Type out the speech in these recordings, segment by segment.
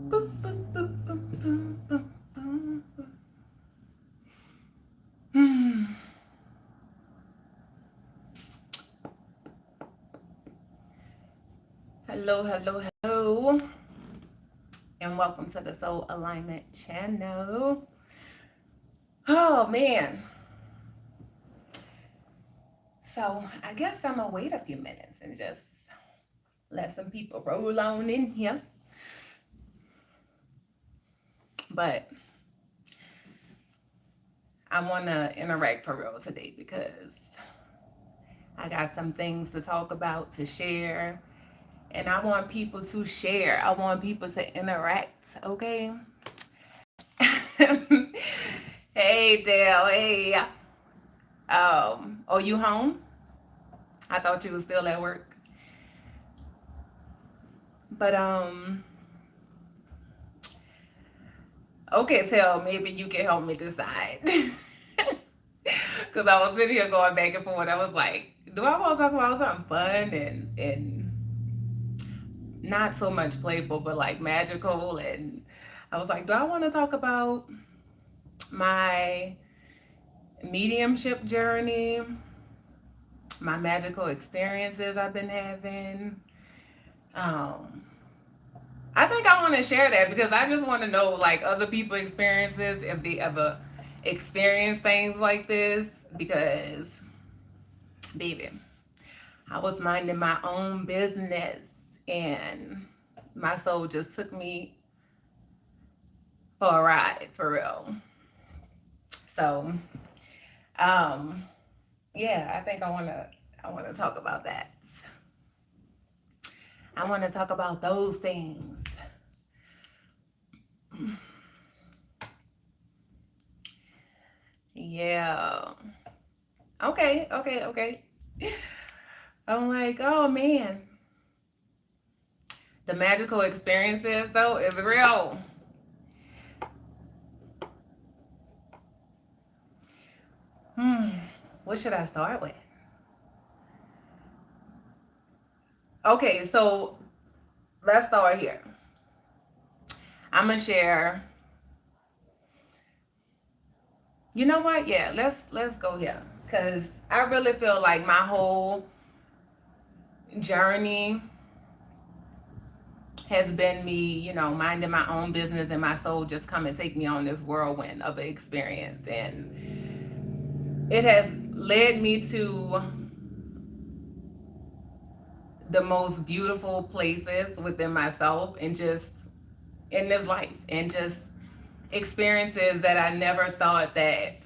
Boop, boop, boop, boop, boop, boop, boop. Hmm. Hello, hello, hello, and welcome to the Soul Alignment channel. Oh man, so I guess I'm gonna wait a few minutes and just let some people roll on in here. But I want to interact for real today because I got some things to talk about, to share, and I want people to share. I want people to interact, okay? Hey, Dale. Hey. Oh, you home? I thought you was still at work. But okay, Tell. Maybe you can help me decide. Cause I was sitting here going back and forth. I was like, do I want to talk about something fun and not so much playful, but like magical? And I was like, do I want to talk about my mediumship journey, my magical experiences I've been having? Um, I think I want to share that because I just want to know like other people experiences if they ever experience things like this because baby, I was minding my own business and my soul just took me for a ride for real. So, um yeah, I think I want to talk about that. I want to talk about those things. Yeah. Okay, okay, okay. I'm like, oh man, the magical experiences though is real. Hmm. What should I start with? Okay, so let's start here. I'm gonna share. You know what? Yeah, let's go here because I really feel like my whole journey has been me, minding my own business and my soul just come and take me on this whirlwind of an experience, and it has led me to the most beautiful places within myself and just in this life and just experiences that I never thought that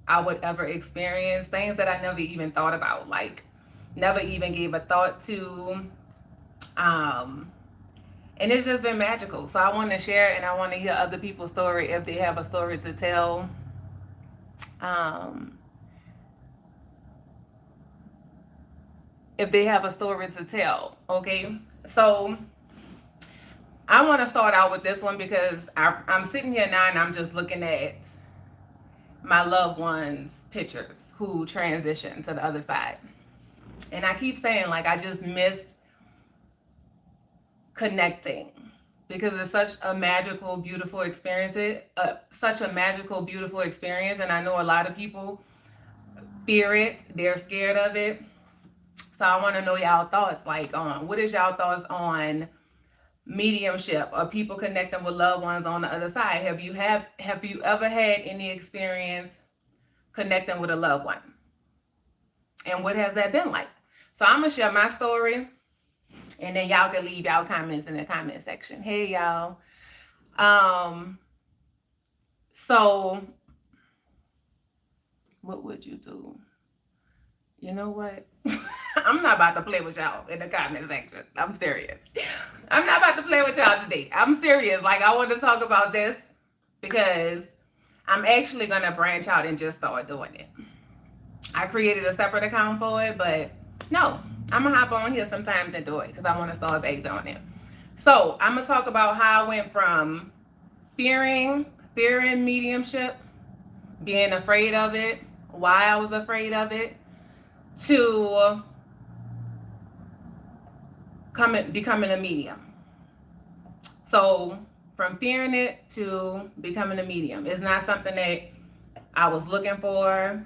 I would ever experience, things that I never even thought about, like never even gave a thought to. Um, and it's just been magical. So I want to share and I want to hear other people's story if they have a story to tell. Um, if they have a story to tell, okay? So I want to start out with this one because I'm sitting here now and I'm just looking at my loved ones' pictures who transitioned to the other side. And I keep saying, like, I just miss connecting because it's such a magical, beautiful experience. Such a magical, beautiful experience. And I know a lot of people fear it, they're scared of it. So I want to know y'all thoughts. Like, what is y'all thoughts on mediumship or people connecting with loved ones on the other side? Have you ever had any experience connecting with a loved one? And what has that been like? So I'm gonna share my story and then y'all can leave y'all comments in the comment section. Hey y'all. Um so what would you do? You know what? I'm not about to play with y'all in the comment section. I'm serious. I'm not about to play with y'all today. I'm serious. Like I want to talk about this because I'm actually gonna branch out and just start doing it. I created a separate account for it, but no, I'm gonna hop on here sometimes and do it because I want to start back doing it. So I'm gonna talk about how I went from fearing mediumship, being afraid of it, why I was afraid of it, to becoming a medium. So from fearing it to becoming a medium. It's not something that I was looking for.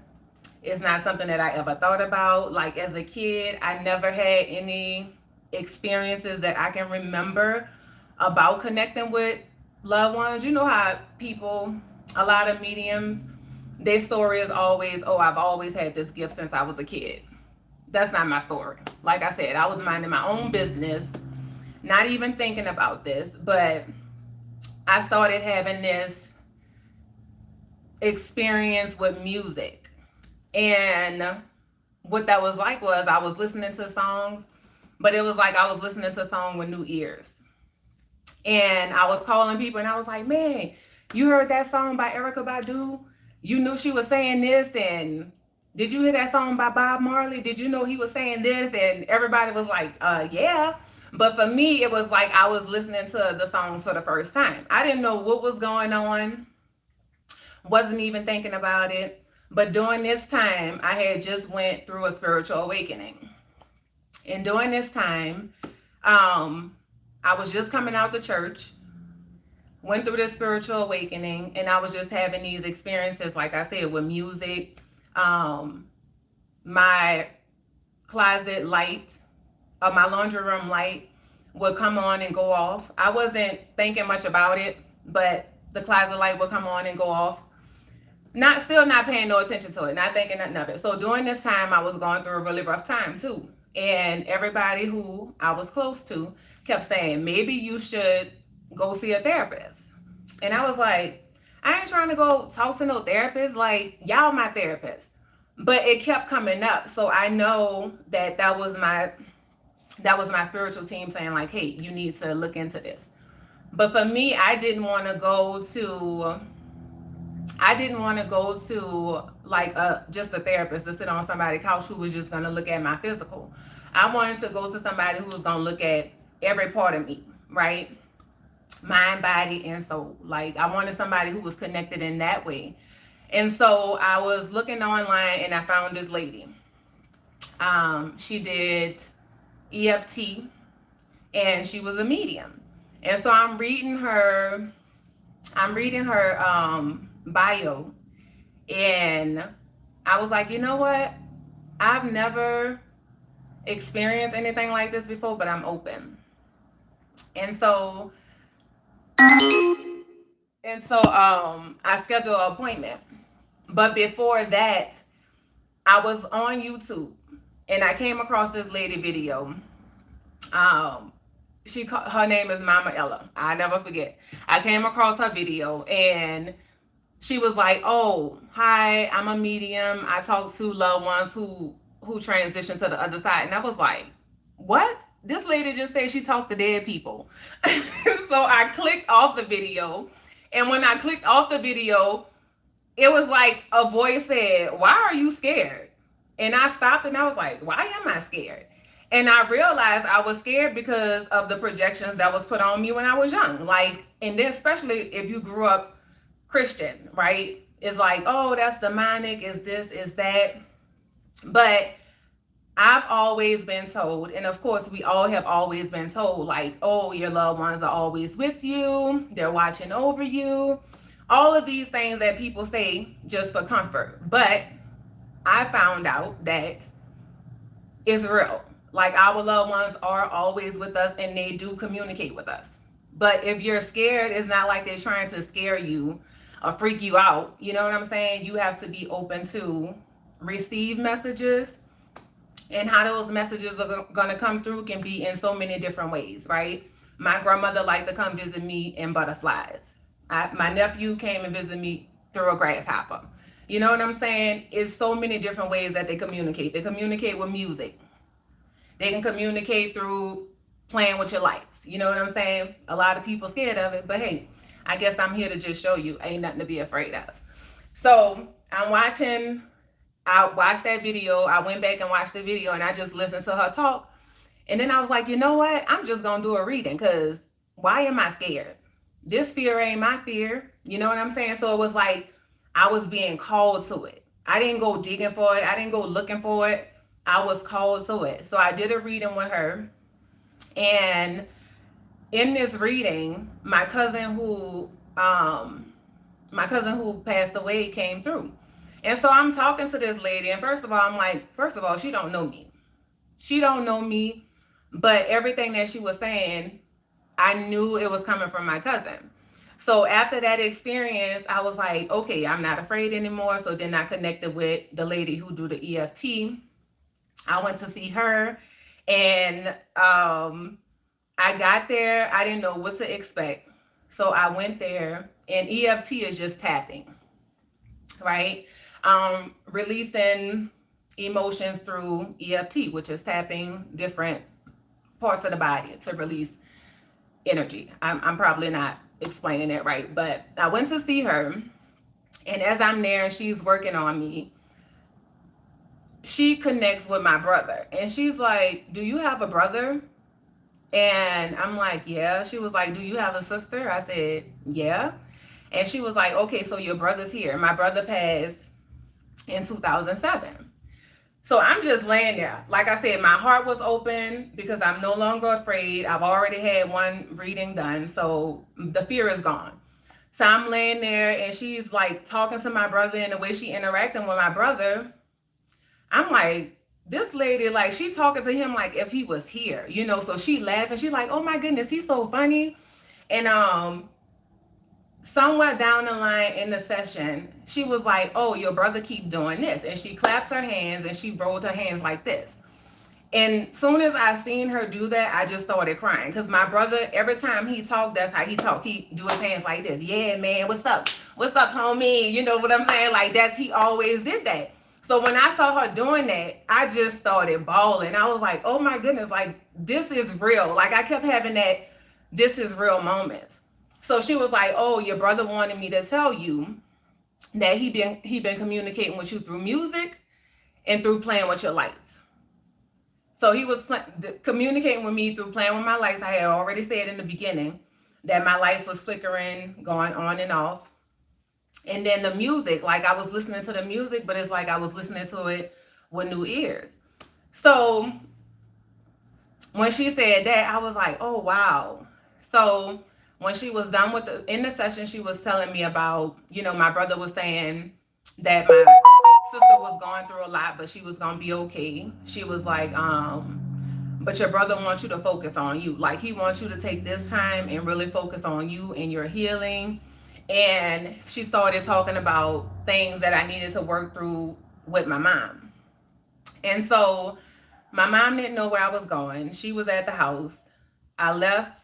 It's not something that I ever thought about. Like as a kid, I never had any experiences that I can remember about connecting with loved ones. You know how people, a lot of mediums, their story is always, oh, I've always had this gift since I was a kid. That's not my story. Like I said, I was minding my own business, not even thinking about this, but I started having this experience with music. And what that was like was I was listening to songs, but it was like I was listening to a song with new ears. And I was calling people and I was like, man, you heard that song by Erykah Badu? You knew she was saying this. And did you hear that song by Bob Marley? Did you know he was saying this? And everybody was like, yeah. But for me, it was like I was listening to the songs for the first time. I didn't know what was going on. Wasn't even thinking about it. But during this time, I had just went through a spiritual awakening. And during this time, I was just coming out the church, went through this spiritual awakening, and I was just having these experiences, like I said, with music. My closet light, my laundry room light would come on and go off. I wasn't thinking much about it, but the closet light would come on and go off. Still not paying no attention to it, not thinking nothing of it. So during this time, I was going through a really rough time too. And everybody who I was close to kept saying, maybe you should go see a therapist. And I was like, I ain't trying to go talk to no therapist. Like, y'all my therapist. But it kept coming up. So I know that was my spiritual team saying like, hey, you need to look into this. But for me, I didn't want to go to like just a therapist to sit on somebody's couch who was just going to look at my physical. I wanted to go to somebody who was going to look at every part of me, right? Mind, body, and soul. Like I wanted somebody who was connected in that way. And so I was looking online and I found this lady. She did EFT and she was a medium. And so I'm reading her bio, and I was like, you know what? I've never experienced anything like this before, but I'm open. And so I scheduled an appointment. But before that, I was on YouTube and I came across this lady video. Her name is Mama Ella. I never forget. I came across her video and she was like, oh, hi, I'm a medium. I talk to loved ones who transition to the other side. And I was like, what? This lady just said she talked to dead people. So I clicked off the video. And when I clicked off the video, it was like a voice said, why are you scared? And I stopped and I was like, why am I scared? And I realized I was scared because of the projections that was put on me when I was young. Like, and then especially if you grew up Christian, right? It's like, oh, that's demonic, is this, is that. But I've always been told, and of course we all have always been told, like, oh, your loved ones are always with you, they're watching over you, all of these things that people say just for comfort. But I found out that it's real. Like, our loved ones are always with us and they do communicate with us. But if you're scared, it's not like they're trying to scare you or freak you out. You know what I'm saying? You have to be open to receive messages, and how those messages are going to come through can be in so many different ways, right? My grandmother liked to come visit me in butterflies. My nephew came and visited me through a grasshopper. You know what I'm saying? It's so many different ways that they communicate. They communicate with music. They can communicate through playing with your lights. You know what I'm saying? A lot of people scared of it, but hey, I guess I'm here to just show you ain't nothing to be afraid of. So I watched that video. I went back and watched the video and I just listened to her talk. And then I was like, you know what? I'm just going to do a reading, because why am I scared? This fear ain't my fear. You know what I'm saying? So it was like I was being called to it. I didn't go digging for it. I didn't go looking for it. I was called to it. So I did a reading with her. And in this reading, my cousin who passed away came through. And so I'm talking to this lady, and first of all, I'm like, first of all, she don't know me. She don't know me, but everything that she was saying, I knew it was coming from my cousin. So after that experience, I was like, okay, I'm not afraid anymore. So then I connected with the lady who do the EFT. I went to see her, and I got there. I didn't know what to expect. So I went there, and EFT is just tapping, right? Releasing emotions through EFT, which is tapping different parts of the body to release energy. I'm probably not explaining it right, but I went to see her, and as I'm there and she's working on me, she connects with my brother, and she's like, "Do you have a brother?" And I'm like, "Yeah." She was like, "Do you have a sister?" I said, "Yeah." And she was like, "Okay, so your brother's here." My brother passed in 2007. So I'm just laying there. Like I said, my heart was open because I'm no longer afraid. I've already had one reading done, so the fear is gone. So I'm laying there, and she's like talking to my brother, and the way she interacting with my brother, I'm like, this lady, like, she's talking to him like if he was here, you know. So she laughing. She's like, "Oh my goodness, he's so funny." And somewhere down the line in the session, she was like, "Oh, your brother keep doing this," and she clapped her hands and she rolled her hands like this. And soon as I seen her do that, I just started crying, because my brother, every time he talked, that's how he talked. He do his hands like this. "Yeah, man, what's up, homie?" You know what I'm saying? Like, that's, he always did that. So when I saw her doing that, I just started bawling. I was like, "Oh my goodness, like, this is real." Like, I kept having that "this is real" moments. So she was like, "Oh, your brother wanted me to tell you that he been communicating with you through music and through playing with your lights." So he was communicating with me through playing with my lights. I had already said in the beginning that my lights was flickering, going on and off. And then the music, like, I was listening to the music, but it's like I was listening to it with new ears. So when she said that, I was like, "Oh wow." So when she was done with in the session, she was telling me about, my brother was saying that my sister was going through a lot, but she was gonna be okay. She was like, "But your brother wants you to focus on you. Like, he wants you to take this time and really focus on you and your healing." And she started talking about things that I needed to work through with my mom. And so my mom didn't know where I was going. She was at the house. I left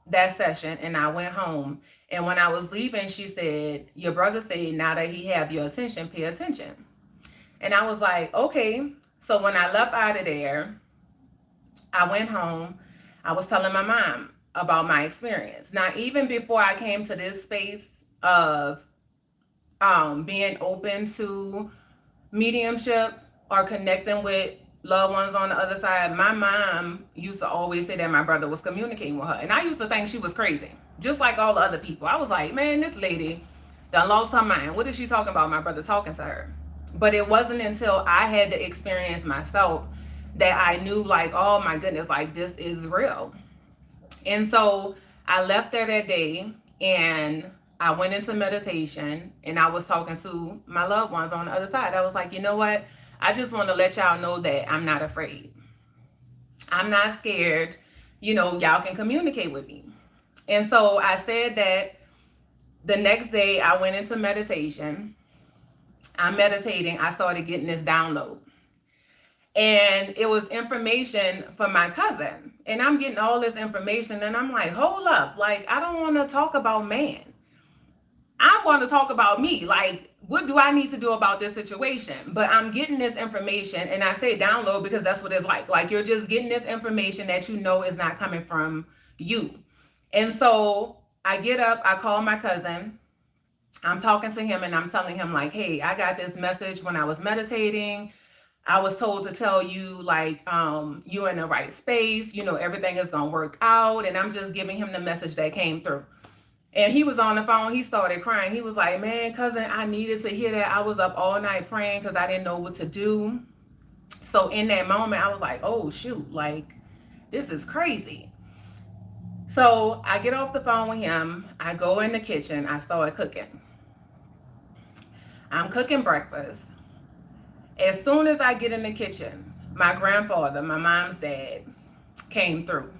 that session and I went home. And when I was leaving, she said, "Your brother said, now that he have your attention, pay attention." And I was like, "Okay." So when I left out of there, I went home. I was telling my mom about my experience. Now, even before I came to this space of being open to mediumship or connecting with loved ones on the other side, my mom used to always say that my brother was communicating with her. And I used to think she was crazy, just like all the other people. I was like, "Man, this lady done lost her mind. What is she talking about? My brother talking to her." But it wasn't until I had the experience myself that I knew, like, oh my goodness, like, this is real. And so I left there that day, and I went into meditation, and I was talking to my loved ones on the other side. I was like, "You know what? I just want to let y'all know that I'm not afraid. I'm not scared. Y'all can communicate with me." And so I said that. The next day I went into meditation. I'm meditating. I started getting this download. And it was information from my cousin. And I'm getting all this information, and I'm like, hold up. Like, I don't want to talk about man. I want to talk about me. Like, what do I need to do about this situation? But I'm getting this information, and I say download because that's what it's like. Like, you're just getting this information that you know is not coming from you. And so I get up, I call my cousin. I'm talking to him, and I'm telling him, like, "Hey, I got this message when I was meditating. I was told to tell you, like, you're in the right space. Everything is going to work out." And I'm just giving him the message that came through. And he was on the phone. He started crying. He was like, "Man, cousin, I needed to hear that. I was up all night praying because I didn't know what to do." So in that moment, I was like, "Oh, shoot, like, this is crazy." So I get off the phone with him. I go in the kitchen. I start cooking. I'm cooking breakfast. As soon as I get in the kitchen, my grandfather, my mom's dad, came through.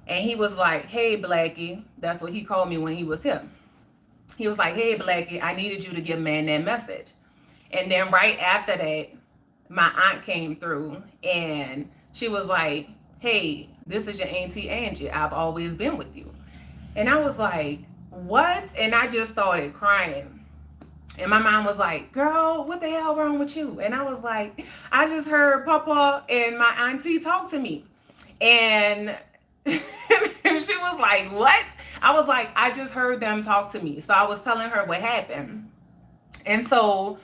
And he was like, "Hey, Blackie." That's what he called me when he was here. He was like, "Hey, Blackie, I needed you to give man that message." And then right after that, my aunt came through and she was like, "Hey, this is your auntie Angie. I've always been with you." And I was like, "What?" And I just started crying. And my mom was like, "Girl, what the hell wrong with you?" And I was like, "I just heard Papa and my auntie talk to me." And she was like, "What?" I was like, "I just heard them talk to me." So I was telling her what happened. And so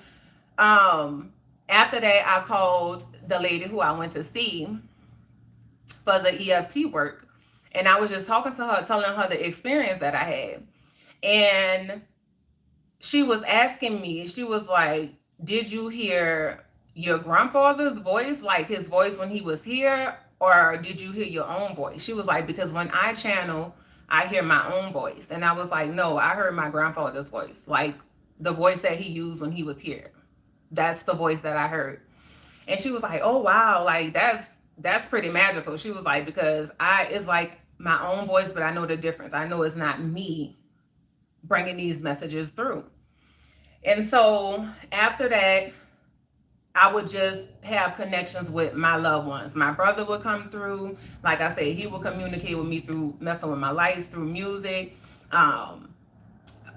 um, after that, I called the lady who I went to see for the EFT work. And I was just talking to her, telling her the experience that I had. And she was asking me, she was like, "Did you hear your grandfather's voice, like his voice when he was here, or did you hear your own voice?" She was like, "Because when I channel, I hear my own voice." And I was like, "No, I heard my grandfather's voice, like the voice that he used when he was here. That's the voice that I heard." And she was like, "Oh wow, like that's pretty magical." She was like, "Because it's like my own voice, but I know the difference. I know it's not me bringing these messages through." And so after that, I would just have connections with my loved ones. My brother would come through. Like I said, he would communicate with me through messing with my lights, through music. Um,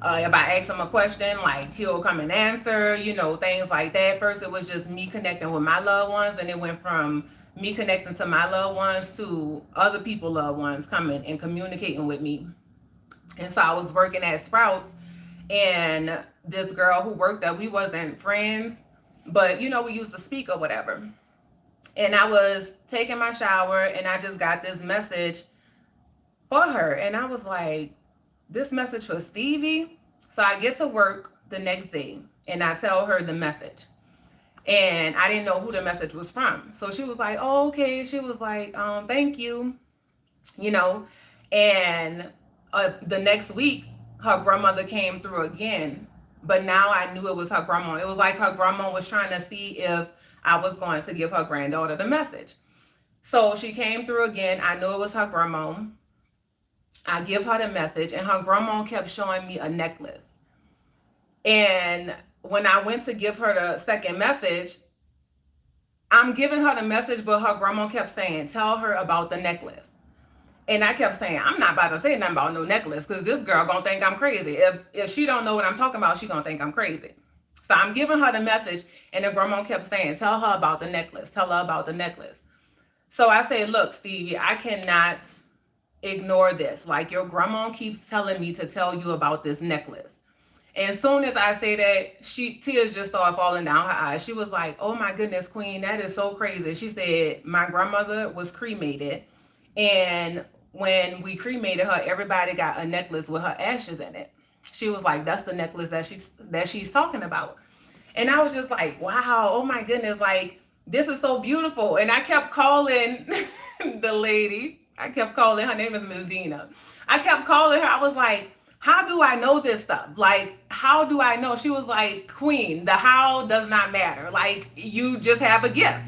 if I ask him a question, like he'll come and answer, things like that. First, it was just me connecting with my loved ones, and it went from me connecting to my loved ones to other people' loved ones coming and communicating with me. And so I was working at Sprouts, and this girl who worked there, we wasn't friends, but we used to speak or whatever. And I was taking my shower, and I just got this message for her, and I was like, "This message for Stevie?" So I get to work the next day, and I tell her the message, and I didn't know who the message was from. So she was like, "Oh, okay." She was like, "Thank you," you know. And the next week, her grandmother came through again, but now I knew it was her grandma. It was like her grandma was trying to see if I was going to give her granddaughter the message. So she came through again. I knew it was her grandma. I give her the message, and her grandma kept showing me a necklace. And when I went to give her the second message, I'm giving her the message, but her grandma kept saying, "Tell her about the necklace." And I kept saying, "I'm not about to say nothing about no necklace, because this girl gonna think I'm crazy. If she don't know what I'm talking about, she gonna think I'm crazy." So I'm giving her the message, and the grandma kept saying, "Tell her about the necklace. Tell her about the necklace." So I said, "Look, Stevie, I cannot ignore this. Like, your grandma keeps telling me to tell you about this necklace." And as soon as I say that, tears just started falling down her eyes. She was like, "Oh my goodness, Queen, that is so crazy." She said, "My grandmother was cremated, and when we cremated her, everybody got a necklace with her ashes in it." She was like, "That's the necklace that she's talking about." And I was just like, "Wow, oh my goodness, like this is so beautiful." And I kept calling the lady. I kept calling, her name is Miss Dina. I kept calling her. I was like, "How do I know this stuff? Like, how do I know?" She was like, "Queen, the how does not matter. Like, you just have a gift.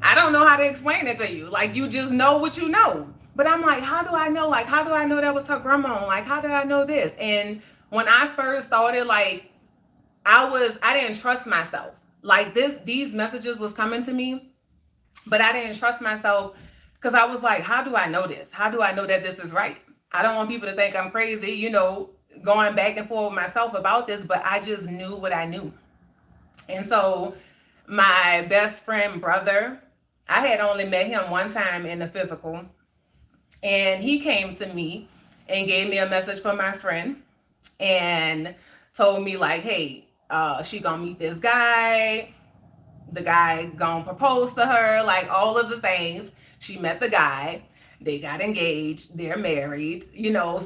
I don't know how to explain it to you. Like, you just know what you know." But I'm like, "How do I know? Like, how do I know that was her grandma? Like, how did I know this?" And when I first started, like, I didn't trust myself. Like, these messages was coming to me, but I didn't trust myself, because I was like, "How do I know this? How do I know that this is right?" I don't want people to think I'm crazy, going back and forth with myself about this, but I just knew what I knew. And so my best friend brother, I had only met him one time in the physical, and he came to me and gave me a message from my friend, and told me like, "Hey, she gonna meet this guy, the guy gonna propose to her," like all of the things. She met the guy, they got engaged, they're married,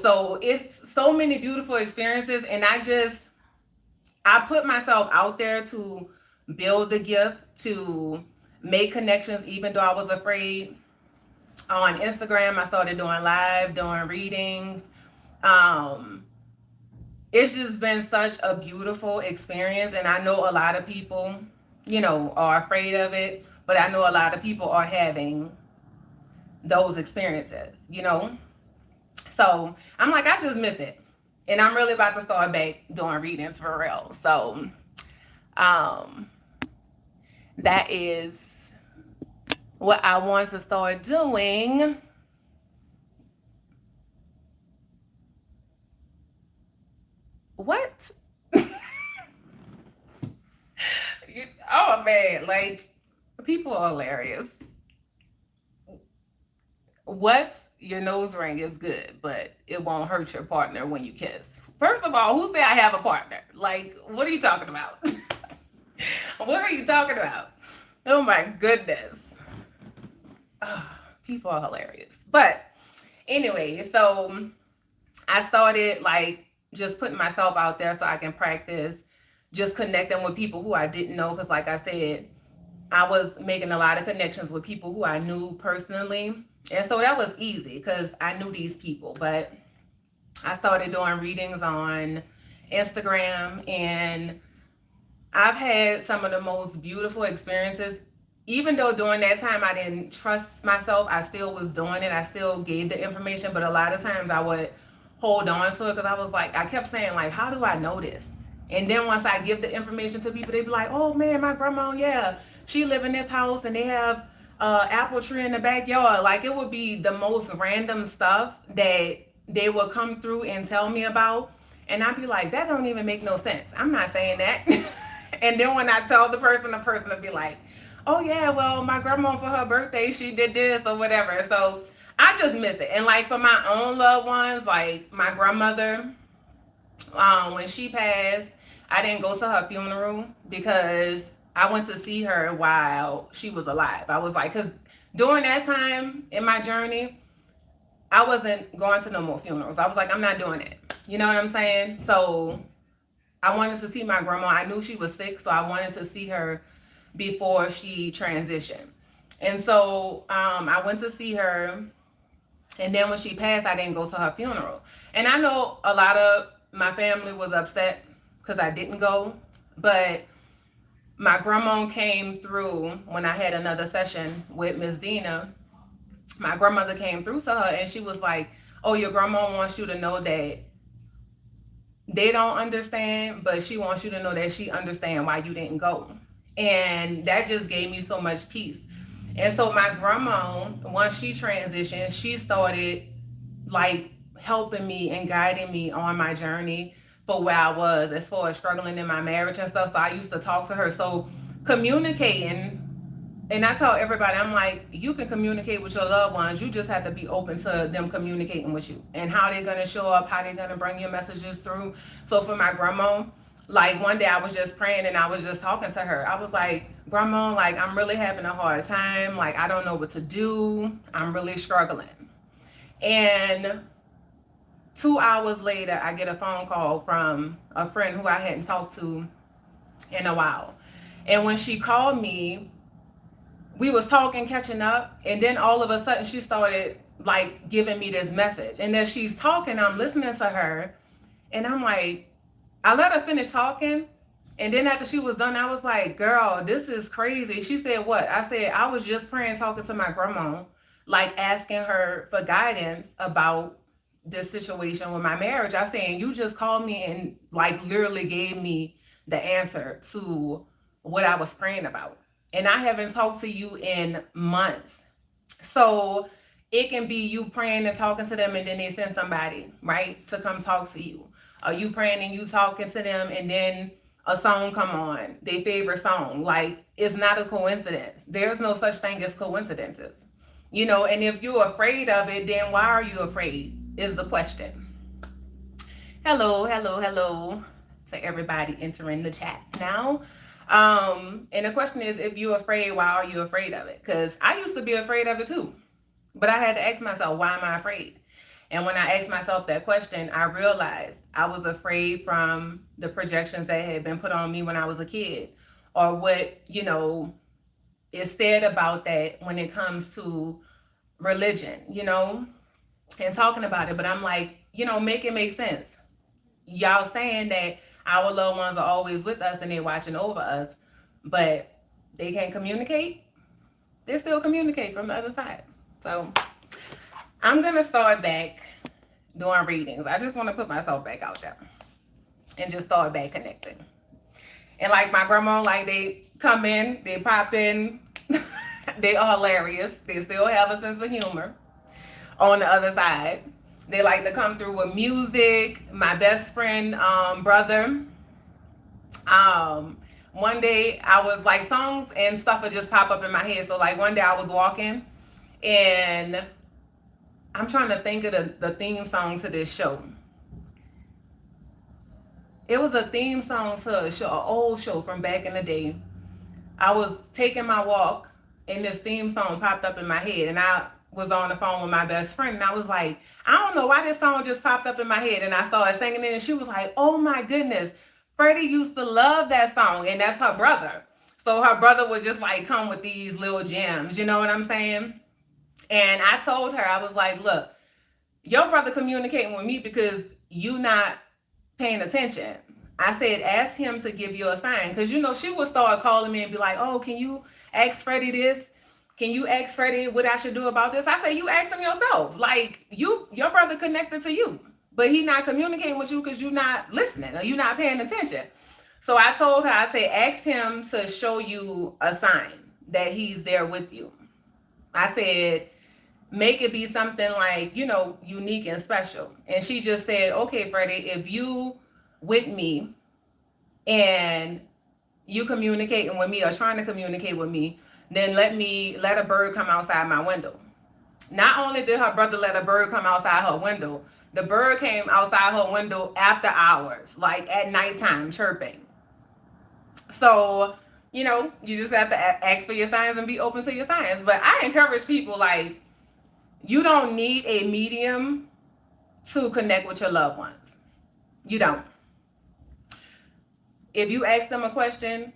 so it's so many beautiful experiences. And I put myself out there to build the gift, to make connections, even though I was afraid. On Instagram, I started doing live, doing readings. Um, it's just been such a beautiful experience, and I know a lot of people, are afraid of it, but I know a lot of people are having those experiences. So I'm like, I just miss it. And I'm really about to start back doing readings for real. So um that is what I want to start doing. What? Oh man, like people are hilarious. What? Your nose ring is good, but it won't hurt your partner when you kiss. First of all, who said I have a partner? Like, what are you talking about? What are you talking about? Oh my goodness. Oh, people are hilarious. But anyway, so I started like just putting myself out there so I can practice just connecting with people who I didn't know. Because, like I said, I was making a lot of connections with people who I knew personally. And so that was easy because I knew these people. But I started doing readings on Instagram, and I've had some of the most beautiful experiences. Even though during that time I didn't trust myself, I still was doing it. I still gave the information, but a lot of times I would hold on to it because I was like, I kept saying, like, how do I know this? And then once I give the information to people, they'd be like, oh man, my grandma, yeah, she live in this house and they have apple tree in the backyard. Like, it would be the most random stuff that they would come through and tell me about. And I'd be like, that don't even make no sense. I'm not saying that. And then when I tell the person will be like, oh yeah, well, my grandma for her birthday, she did this or whatever. So I just miss it. And like for my own loved ones, like my grandmother, when she passed, I didn't go to her funeral because I went to see her while she was alive. I was like, because during that time in my journey, I wasn't going to no more funerals. I was like, I'm not doing it. You know what I'm saying? So I wanted to see my grandma. I knew she was sick, so I wanted to see her before she transitioned. And so I went to see her. And then when she passed, I didn't go to her funeral. And I know a lot of my family was upset because I didn't go. But my grandma came through when I had another session with Miss Dina. My grandmother came through to her and she was like, oh, your grandma wants you to know that they don't understand, but she wants you to know that she understands why you didn't go. And that just gave me so much peace. And so my grandma, once she transitioned, she started like helping me and guiding me on my journey for where I was as far as struggling in my marriage and stuff. So I used to talk to her. So communicating, and I tell everybody, I'm like, you can communicate with your loved ones. You just have to be open to them communicating with you and how they're going to show up, how they're going to bring your messages through. So for my grandma, like one day I was just praying and I was just talking to her. I was like, grandma, like I'm really having a hard time. Like I don't know what to do. I'm really struggling. And 2 hours later, I get a phone call from a friend who I hadn't talked to in a while. And when she called me, we was talking, catching up, and then all of a sudden she started like giving me this message. And as she's talking, I'm listening to her, and I'm like, I let her finish talking. And then after she was done, I was like, girl, this is crazy. She said, what? I said, I was just praying, talking to my grandma, like asking her for guidance about this situation with my marriage. I said, and you just called me and like literally gave me the answer to what I was praying about. And I haven't talked to you in months. So it can be you praying and talking to them and then they send somebody, right, to come talk to you. Are you praying and you talking to them and then a song come on, their favorite song? Like, it's not a coincidence. There's no such thing as coincidences. And if you're afraid of it, then why are you afraid is the question. Hello, hello, hello to everybody entering the chat now. And the question is, if you're afraid, why are you afraid of it? Because I used to be afraid of it too. But I had to ask myself, why am I afraid? And when I asked myself that question, I realized I was afraid from the projections that had been put on me when I was a kid, or what, is said about that when it comes to religion, and talking about it. But I'm like, make it make sense. Y'all saying that our loved ones are always with us and they're watching over us, but they can't communicate. They still communicate from the other side. So I'm gonna start back doing readings. I just want to put myself back out there and just start back connecting. And like my grandma, like they come in, they pop in, they are hilarious. They still have a sense of humor on the other side. They like to come through with music. My best friend, brother, one day I was like, songs and stuff would just pop up in my head. So like one day I was walking and I'm trying to think of the theme song to this show. It was a theme song to a show, an old show from back in the day. I was taking my walk and this theme song popped up in my head and I was on the phone with my best friend and I was like, I don't know why this song just popped up in my head, and I started singing it and she was like, oh my goodness, Freddie used to love that song, and that's her brother. So her brother would just like come with these little gems, you know what I'm saying? And I told her, I was like, look, your brother communicating with me because you not paying attention. I said, ask him to give you a sign. Because, she would start calling me and be like, oh, can you ask Freddie this? Can you ask Freddie what I should do about this? I said, you ask him yourself. Like, your brother connected to you. But he not communicating with you because you're not listening or you're not paying attention. So I told her, I said, ask him to show you a sign that he's there with you. I said, make it be something like, unique and special. And she just said, okay, Freddie, if you with me and you communicating with me or trying to communicate with me, then let a bird come outside my window. Not only did her brother let a bird come outside her window, the bird came outside her window after hours, like at nighttime, chirping. So, you just have to ask for your signs and be open to your signs. But I encourage people, like, you don't need a medium to connect with your loved ones. You don't. If you ask them a question,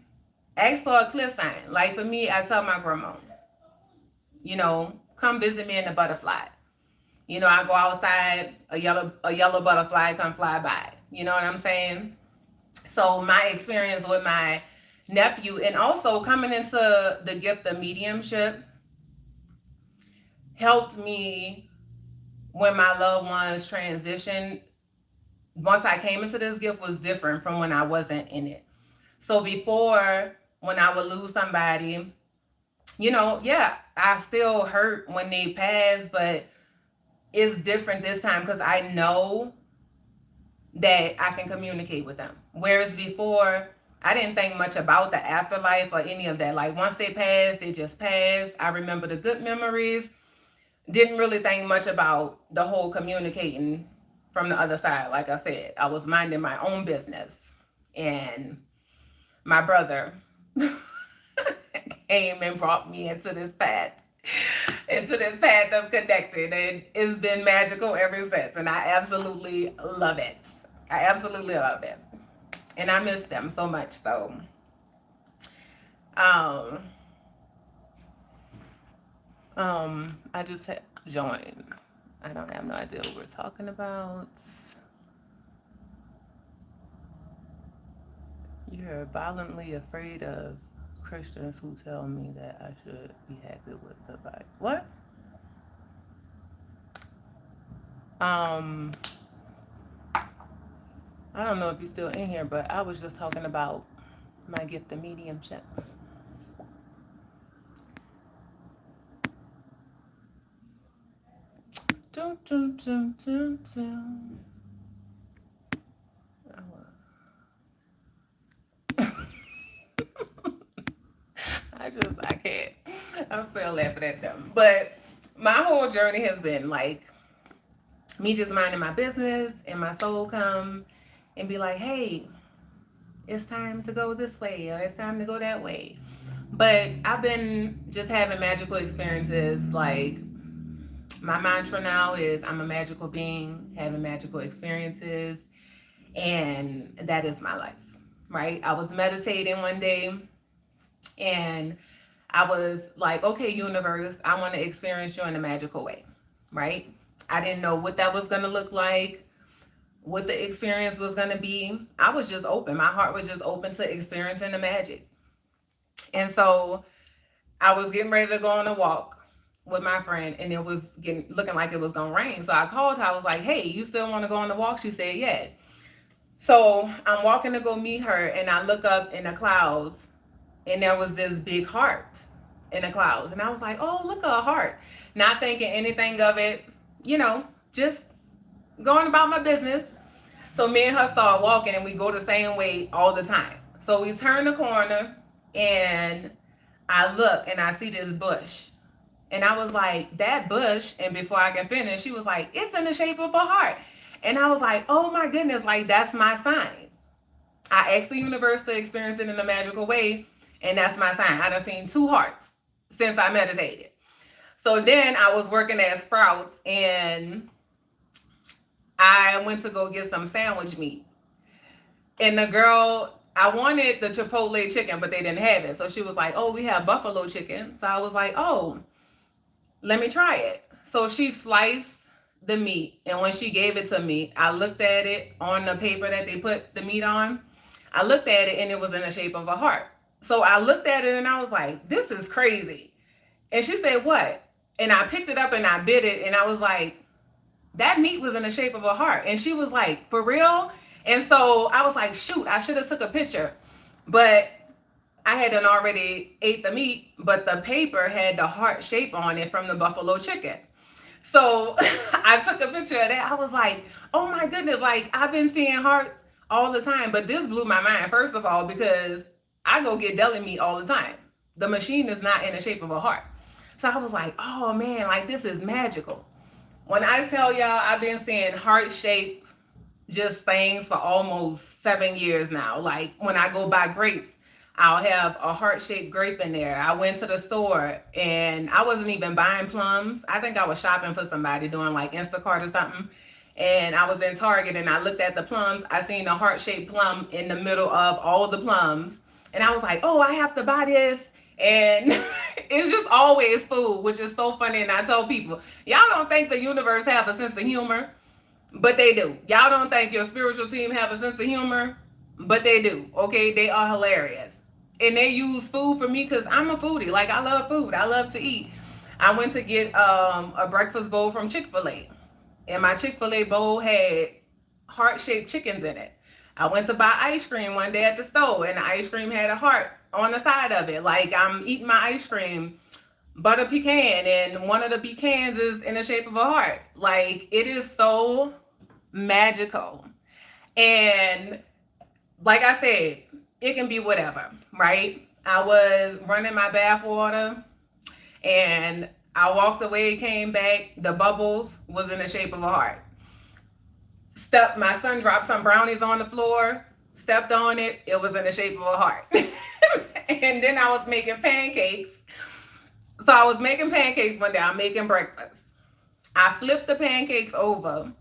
ask for a clear sign. Like for me, I tell my grandma, come visit me in the butterfly. I go outside, a yellow butterfly come fly by. You know what I'm saying? So my experience with my nephew and also coming into the gift of mediumship helped me when my loved ones transitioned. Once I came into this gift was different from when I wasn't in it. So before, when I would lose somebody, I still hurt when they pass, but it's different this time because I know that I can communicate with them. Whereas before, I didn't think much about the afterlife or any of that. Like once they passed, they just passed. I remember the good memories. Didn't really think much about the whole communicating from the other side. Like I said, I was minding my own business. And my brother came and brought me into this path of connecting. And it's been magical ever since. And I absolutely love it. I absolutely love it. And I miss them so much. So, I just joined. I don't have no idea what we're talking about. You're violently afraid of Christians who tell me that I should be happy with the Bible. What? I don't know if you're still in here, but I was just talking about my gift of mediumship. Dun, dun, dun, dun, dun. I can't. I'm still laughing at them. But my whole journey has been like me just minding my business and my soul come and be like, hey, it's time to go this way or it's time to go that way. But I've been just having magical experiences. Like my mantra now is I'm a magical being, having magical experiences. And that is my life, right? I was meditating one day and I was like, okay, universe, I want to experience you in a magical way, right? I didn't know what that was going to look like, what the experience was going to be. I was just open. My heart was just open to experiencing the magic. And so I was getting ready to go on a walk with my friend, and it was getting looking like it was going to rain. So I called her. I was like, hey, you still want to go on the walk? She said, yeah. So I'm walking to go meet her, and I look up in the clouds, and there was this big heart in the clouds. And I was like, oh, look, a heart. Not thinking anything of it, just going about my business. So me and her start walking, and we go the same way all the time. So we turn the corner, and I look, and I see this bush. And I was like, that bush, and before I can finish, she was like, it's in the shape of a heart. And I was like, oh my goodness, like that's my sign. I asked the universe to experience it in a magical way, and that's my sign. I done seen 2 hearts since I meditated. So then I was working at Sprouts, and I went to go get some sandwich meat. And the girl, I wanted the Chipotle chicken, but they didn't have it. So she was like, oh, we have buffalo chicken. So I was like, oh, let me try it. So she sliced the meat, and when she gave it to me, I looked at it on the paper that they put the meat on. I looked at it, and it was in the shape of a heart. So I looked at it, and I was like, this is crazy. And she said, what? And I picked it up, and I bit it, and I was like, that meat was in the shape of a heart. And she was like, for real? And so I was like, shoot, I should have took a picture. But I had done already ate the meat, but the paper had the heart shape on it from the buffalo chicken. So I took a picture of that. I was like, oh my goodness, like I've been seeing hearts all the time. But this blew my mind, first of all, because I go get deli meat all the time. The machine is not in the shape of a heart. So I was like, oh man, like this is magical. When I tell y'all, I've been seeing heart-shaped just things for almost 7 years now. Like when I go buy grapes, I'll have a heart-shaped grape in there. I went to the store, and I wasn't even buying plums. I think I was shopping for somebody doing like Instacart or something. And I was in Target, and I looked at the plums. I seen a heart-shaped plum in the middle of all the plums. And I was like, oh, I have to buy this. And it's just always food, which is so funny. And I tell people, y'all don't think the universe have a sense of humor, but they do. Y'all don't think your spiritual team have a sense of humor, but they do. Okay, they are hilarious. And they use food for me because I'm a foodie. Like I love food. I love to eat. I went to get a breakfast bowl from Chick-fil-A, and my Chick-fil-A bowl had heart-shaped chickens in it. I went to buy ice cream one day at the store, and the ice cream had a heart on the side of it. Like I'm eating my ice cream, butter pecan, and one of the pecans is in the shape of a heart. Like it is so magical. And like I said, it can be whatever, right? I was running my bath water, and I walked away, came back, the bubbles was in the shape of a heart. My son dropped some brownies on the floor, stepped on it, it was in the shape of a heart. And then I was making pancakes. So I was making pancakes one day, I'm making breakfast. I flipped the pancakes over,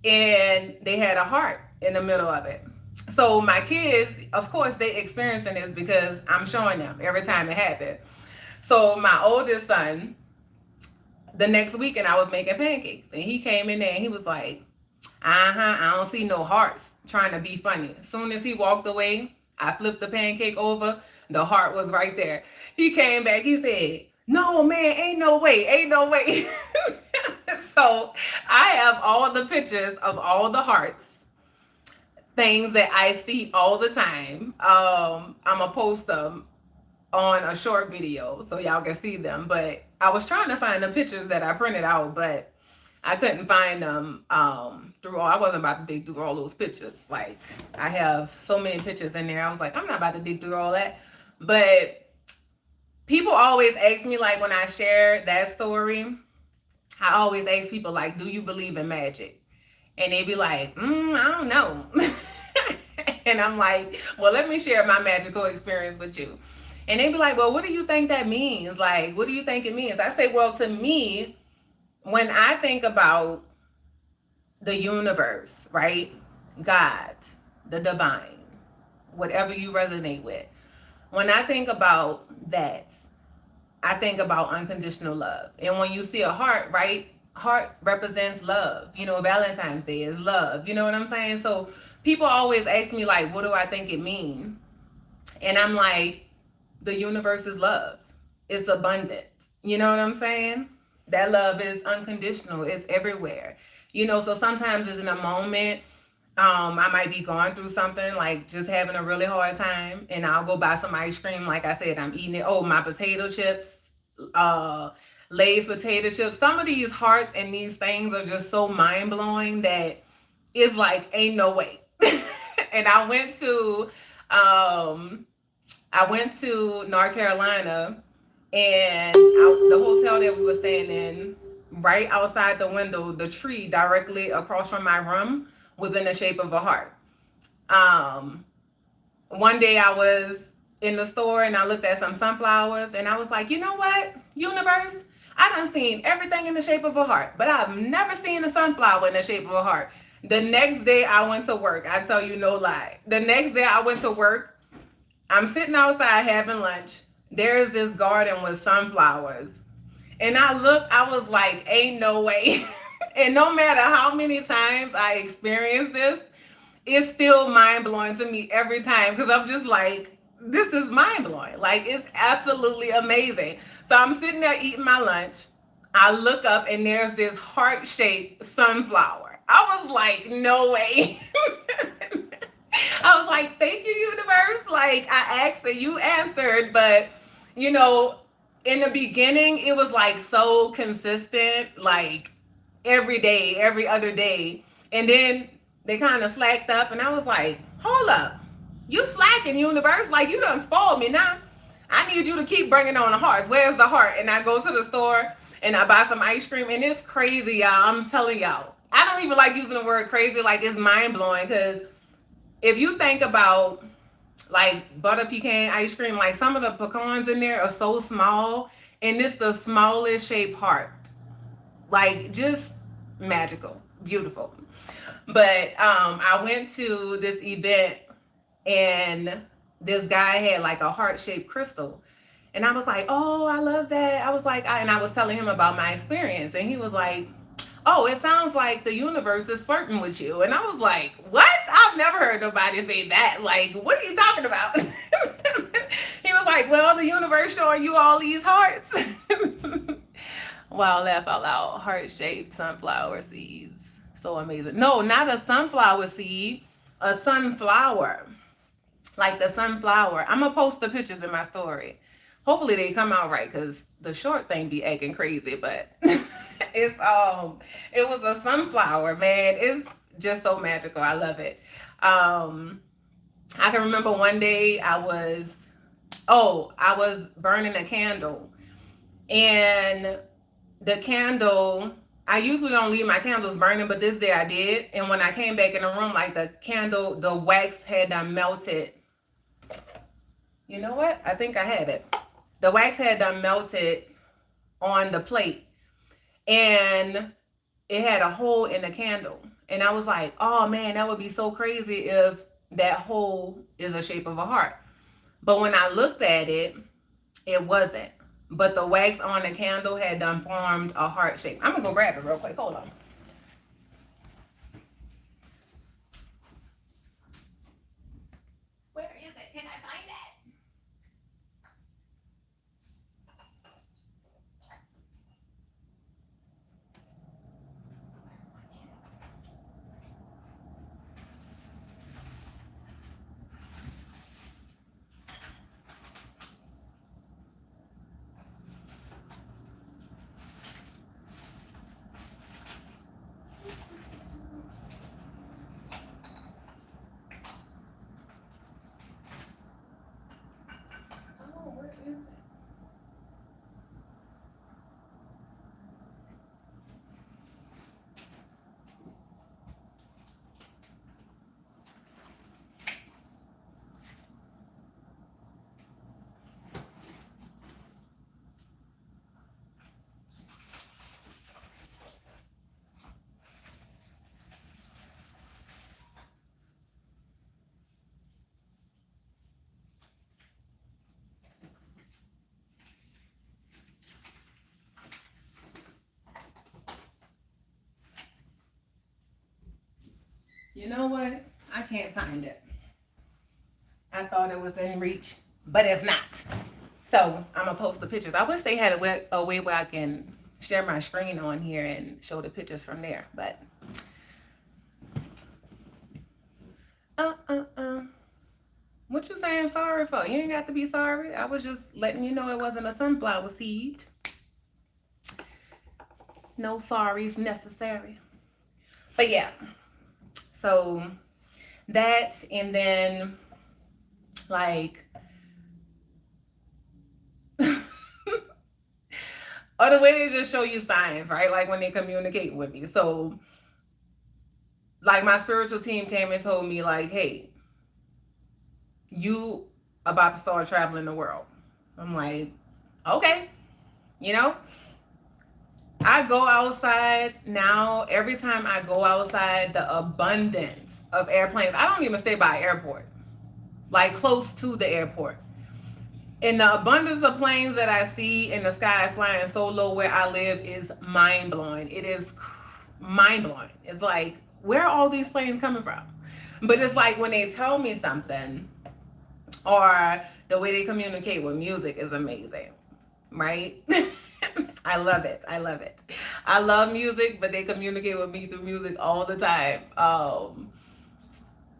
and they had a heart in the middle of it. So my kids, of course, they experiencing this because I'm showing them every time it happened. So my oldest son, the next weekend I was making pancakes, and he came in there and he was like, I don't see no hearts, trying to be funny. As soon as he walked away, I flipped the pancake over, the heart was right there. He came back, he said, no man, ain't no way. So I have all the pictures of all the hearts, things that I see all the time. I'm gonna post them on a short video so y'all can see them. But I was trying to find the pictures that I printed out, but I couldn't find them I wasn't about to dig through all those pictures. Like I have so many pictures in there. I was like, I'm not about to dig through all that. But people always ask me, like when I share that story, I always ask people like, do you believe in magic? And they be like, I don't know. And I'm like, well, let me share my magical experience with you. And they be like, well, what do you think that means? Like, what do you think it means? I say, well, to me, when I think about the universe, right? God, the divine, whatever you resonate with. When I think about that, I think about unconditional love. And when you see a heart, right? Heart represents love. You know, Valentine's Day is love. You know what I'm saying? So people always ask me, like, what do I think it means? And I'm like, the universe is love. It's abundant. You know what I'm saying? That love is unconditional. It's everywhere. You know, so sometimes it's in a moment. I might be going through something like just having a really hard time, and I'll go buy some ice cream. Like I said, I'm eating it. Oh, my potato chips, uh, Lay's potato chips. Some of these hearts and these things are just so mind blowing that it's like ain't no way. And um, I went to North Carolina, and the hotel that we were staying in, right outside the window, the tree directly across from my room was in the shape of a heart. Um, One day I was in the store and I looked at some sunflowers and I was like, you know what, universe? I done seen everything in the shape of a heart, but I've never seen a sunflower in the shape of a heart. The next day I went to work. I tell you no lie. The next day I went to work. I'm sitting outside having lunch. There is this garden with sunflowers. And I looked, I was like, ain't no way. And no matter how many times I experience this, it's still mind blowing to me every time because I'm just like, this is mind blowing. Like, it's absolutely amazing. So I'm sitting there eating my lunch. I look up and there's this heart shaped sunflower. I was like, no way. I was like, thank you, universe. Like, I asked and you answered, but you know, in the beginning, it was like so consistent, like every day, every other day. And then they kind of slacked up, and I was like, hold up, you slacking, universe. Like, you done spoiled me now. I need you to keep bringing on the hearts. Where's the heart? And I go to the store and I buy some ice cream, and it's crazy, y'all. I'm telling y'all. I don't even like using the word crazy. Like, it's mind blowing because if you think about like butter pecan ice cream, like some of the pecans in there are so small, and it's the smallest shaped heart. Like, just magical, beautiful. But I went to this event, and this guy had like a heart shaped crystal. And I was like, oh, I love that. I was like, and I was telling him about my experience. And he was like, oh, it sounds like the universe is flirting with you. And I was like, what? I've never heard nobody say that. Like, what are you talking about? He was like, well, the universe showing you all these hearts. Wow, laugh out loud. Heart shaped sunflower seeds. So amazing. No, not a sunflower seed, a sunflower. Like the sunflower. I'm gonna post the pictures in my story. Hopefully they come out right because the short thing be acting crazy, but it's it was a sunflower, man. It's just so magical. I love it. I can remember one day I was burning a candle, and the candle, I usually don't leave my candles burning, but this day I did. And when I came back in the room, like the candle, the wax had melted. You know what? I think I have it. The wax had melted on the plate, and it had a hole in the candle. And I was like, oh man, that would be so crazy if that hole is the shape of a heart. But when I looked at it, it wasn't. But the wax on the candle had formed a heart shape. I'm gonna go grab it real quick. Hold on. Where is it? Can I find it? You know what? I can't find it. I thought it was in reach, but it's not. So I'm gonna post the pictures. I wish they had a way where I can share my screen on here and show the pictures from there, but what you saying sorry for? You ain't got to be sorry. I was just letting you know it wasn't a sunflower seed. No sorries necessary. But yeah, so that, and then like or the way they just show you signs, right? Like when they communicate with me. So like my spiritual team came and told me like, hey, you about to start traveling the world. I'm like, okay, you know, I go outside now. Every time I go outside, the abundance of airplanes. I don't even stay by airport, like close to the airport. And the abundance of planes that I see in the sky flying so low where I live is mind blowing. It is mind blowing. It's like, where are all these planes coming from? But it's like when they tell me something, or the way they communicate with music is amazing, right? I love it. I love it. I love music, but they communicate with me through music all the time.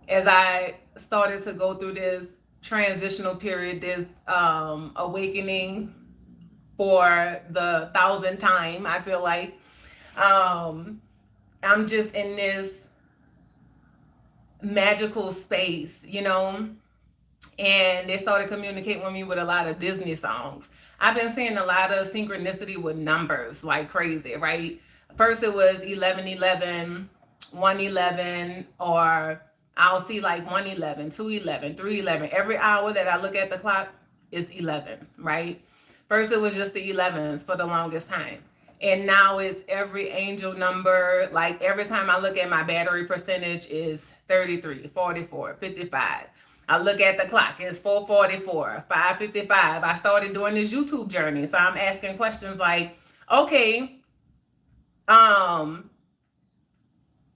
As I started to go through this transitional period, this awakening for the 1,000th time, I feel like I'm just in this magical space, you know, and they started communicating with me with a lot of Disney songs. I've been seeing a lot of synchronicity with numbers like crazy, right? First it was 1111, 111, or I'll see like 111, 211, 311. Every hour that I look at the clock is 11, right? First it was just the 11s for the longest time. And now it's every angel number. Like every time I look at my battery percentage is 33, 44, 55. I look at the clock, it's 4:44, 5:55. I started doing this YouTube journey. So I'm asking questions like, okay,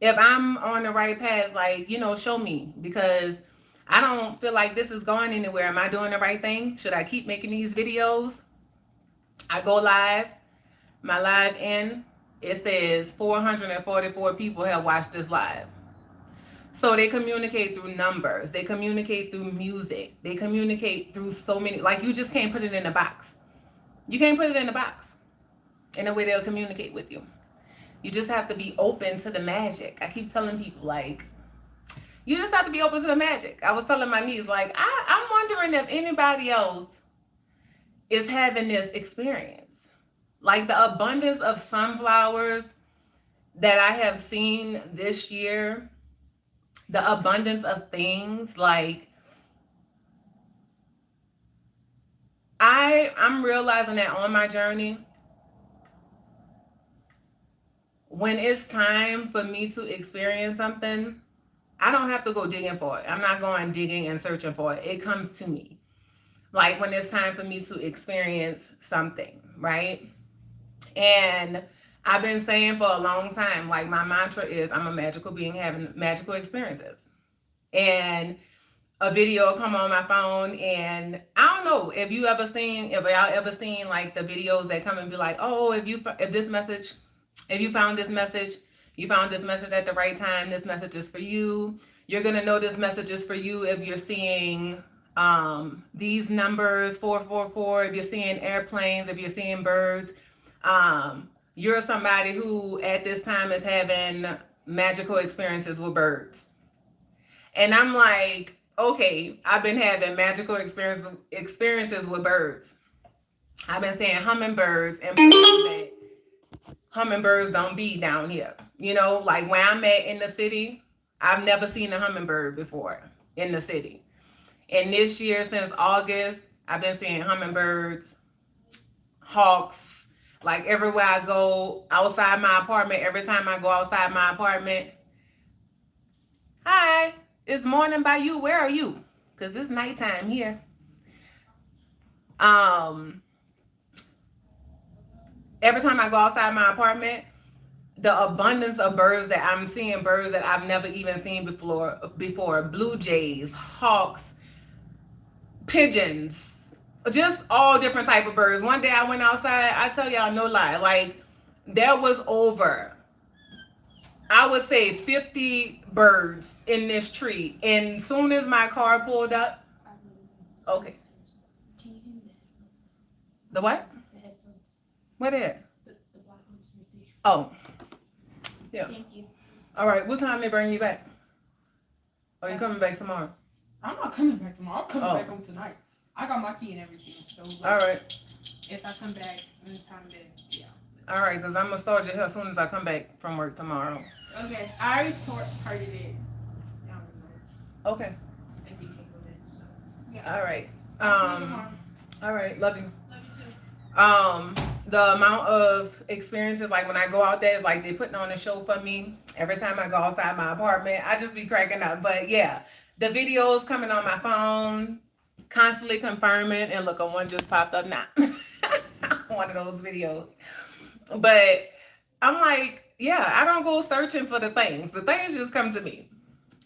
if I'm on the right path, like, you know, show me, because I don't feel like this is going anywhere. Am I doing the right thing? Should I keep making these videos? I go live, my live in, it says 444 people have watched this live. So they communicate through numbers. They communicate through music. They communicate through so many, like you just can't put it in a box. You can't put it in a box in a way they'll communicate with you. You just have to be open to the magic. I keep telling people, like, you just have to be open to the magic. I was telling my niece, like, I'm wondering if anybody else is having this experience. Like the abundance of sunflowers that I have seen this year, the abundance of things, like I'm realizing that on my journey, when it's time for me to experience something, I don't have to go digging for it. I'm not going digging and searching for it. It comes to me. Like when it's time for me to experience something, right? And I've been saying for a long time, like my mantra is I'm a magical being having magical experiences. And a video will come on my phone, and I don't know if y'all ever seen like the videos that come and be like, oh, if you found this message you found this message at the right time, this message is for you. You're gonna know this message is for you if you're seeing these numbers, 444, if you're seeing airplanes, if you're seeing birds. You're somebody who at this time is having magical experiences with birds. And I'm like, okay, I've been having magical experiences with birds. I've been seeing hummingbirds and that hummingbirds don't be down here. You know, like where I'm at in the city, I've never seen a hummingbird before in the city. And this year, since August, I've been seeing hummingbirds, hawks, like everywhere I go outside my apartment. Every time I go outside my apartment, hi, it's morning by you. Where are you? Because it's nighttime here. Every time I go outside my apartment, the abundance of birds that I'm seeing, birds that I've never even seen before, blue jays, hawks, pigeons, just all different type of birds. One day I went outside, I tell y'all no lie, like there was over, I would say 50 birds in this tree. And soon as my car pulled up, okay. The what? What is? Oh, yeah. Thank you. All right. What time they bring you back? Are you coming back tomorrow? I'm not coming back tomorrow. I'm coming back home tonight. I got my key and everything. So all right. If I come back in time, then yeah. All right, because I'm gonna start your hair as soon as I come back from work tomorrow. Okay. I already parted it. Okay. And you can go there. So yeah. All right. All right. Love you. Love you too. The amount of experiences, like when I go out there, it's like they putting on a show for me. Every time I go outside my apartment, I just be cracking up. But yeah, the videos coming on my phone, constantly confirming, and look, one just popped up now. One of those videos. But I'm like, yeah, I don't go searching for the things. The things just come to me.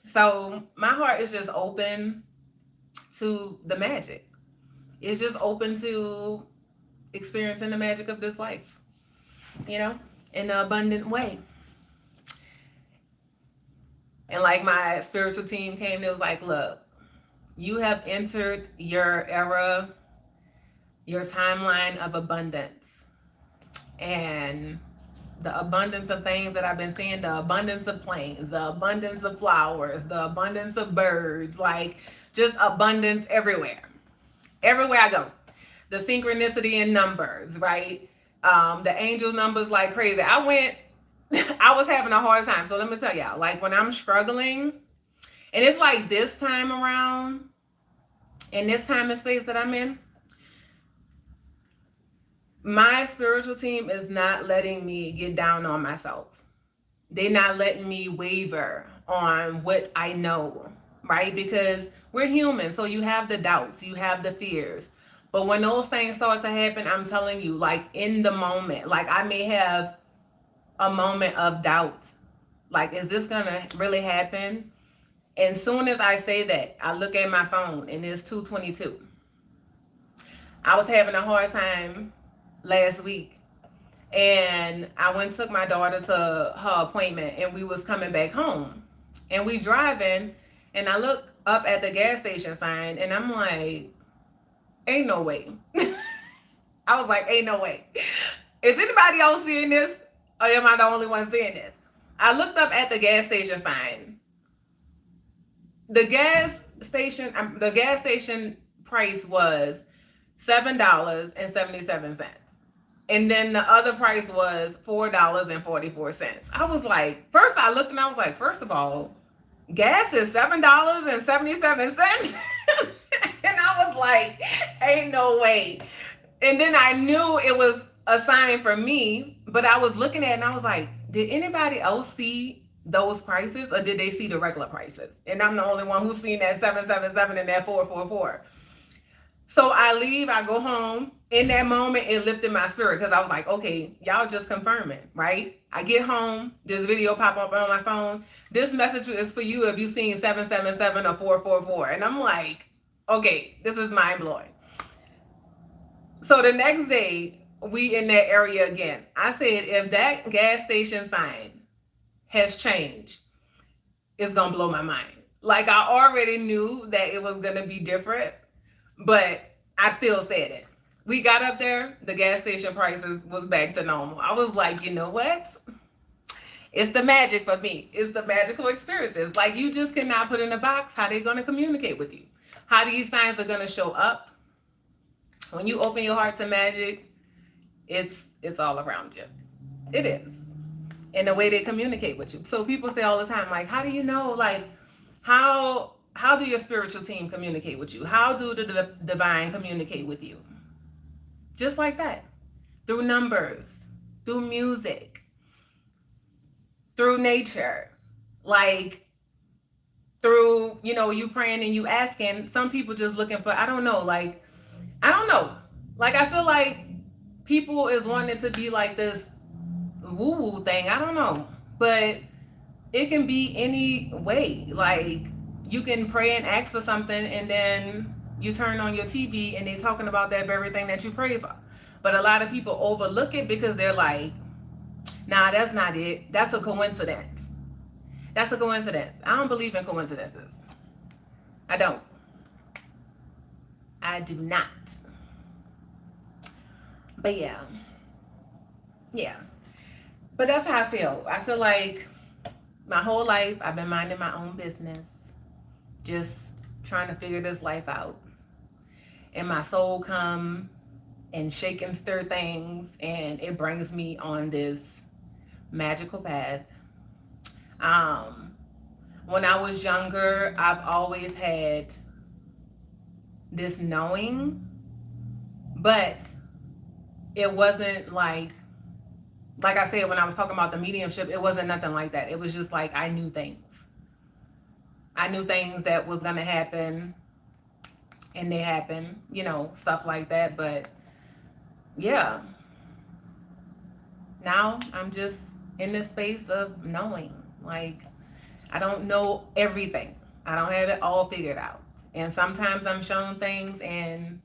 So my heart is just open to the magic. It's just open to experiencing the magic of this life, in an abundant way. And like my spiritual team came, it was like, look, you have entered your era, your timeline of abundance. And the abundance of things that I've been seeing, the abundance of planes, the abundance of flowers, the abundance of birds, like just abundance everywhere. Everywhere I go. The synchronicity in numbers, right? The angel numbers like crazy. I was having a hard time. So let me tell y'all, like when I'm struggling, and it's like this time around, in this time and space that I'm in, my spiritual team is not letting me get down on myself. They're not letting me waver on what I know, right? Because we're human. So you have the doubts, you have the fears. But when those things start to happen, I'm telling you, like in the moment, like I may have a moment of doubt. Like, is this going to really happen? And soon as I say that, I look at my phone and it's 2:22. I was having a hard time last week. And I went and took my daughter to her appointment and we was coming back home. And we driving and I look up at the gas station sign and I'm like, ain't no way. I was like, ain't no way. Is anybody else seeing this? Or am I the only one seeing this? I looked up at the gas station sign. The gas station price was $7.77. And then the other price was $4.44. I was like, first I looked and I was like, first of all, gas is $7.77. And I was like, ain't no way. And then I knew it was a sign for me, but I was looking at it and I was like, did anybody else see those prices or did they see the regular prices? And I'm the only one who's seen that 777 and that 444. So I leave, I go home. In that moment, it lifted my spirit because I was like, okay, y'all just confirming, right? I get home, this video pop up on my phone. This message is for you if you've seen 777 or 444. And I'm like, okay, this is mind blowing. So the next day, we in that area again. I said, if that gas station sign has changed, it's going to blow my mind. Like I already knew that it was going to be different, but I still said it. We got up there, the gas station prices was back to normal. I was like, you know what? It's the magic for me. It's the magical experiences. Like you just cannot put in a box how they're going to communicate with you. How these signs are going to show up. When you open your heart to magic, it's all around you. It is. And the way they communicate with you. So people say all the time, like, how do you know? Like, how do your spiritual team communicate with you? How do the divine communicate with you? Just like that. Through numbers, through music, through nature, like through, you praying and you asking. Some people just looking for, I don't know. Like, I feel like people is wanting to be like this woo-woo thing. I don't know. But it can be any way. Like, you can pray and ask for something, and then you turn on your TV and they're talking about that very thing that you prayed for. But a lot of people overlook it because they're like, nah, that's not it. That's a coincidence. That's a coincidence. I don't believe in coincidences. I don't. I do not. But yeah. Yeah. But that's how I feel. I feel like my whole life I've been minding my own business. Just trying to figure this life out. And my soul come and shake and stir things, and it brings me on this magical path. When I was younger, I've always had this knowing, but it wasn't like I said, when I was talking about the mediumship, it wasn't nothing like that. It was just like I knew things. I knew things that was gonna happen, and they happened, stuff like that. But yeah, now I'm just in this space of knowing. Like, I don't know everything. I don't have it all figured out. And sometimes I'm shown things and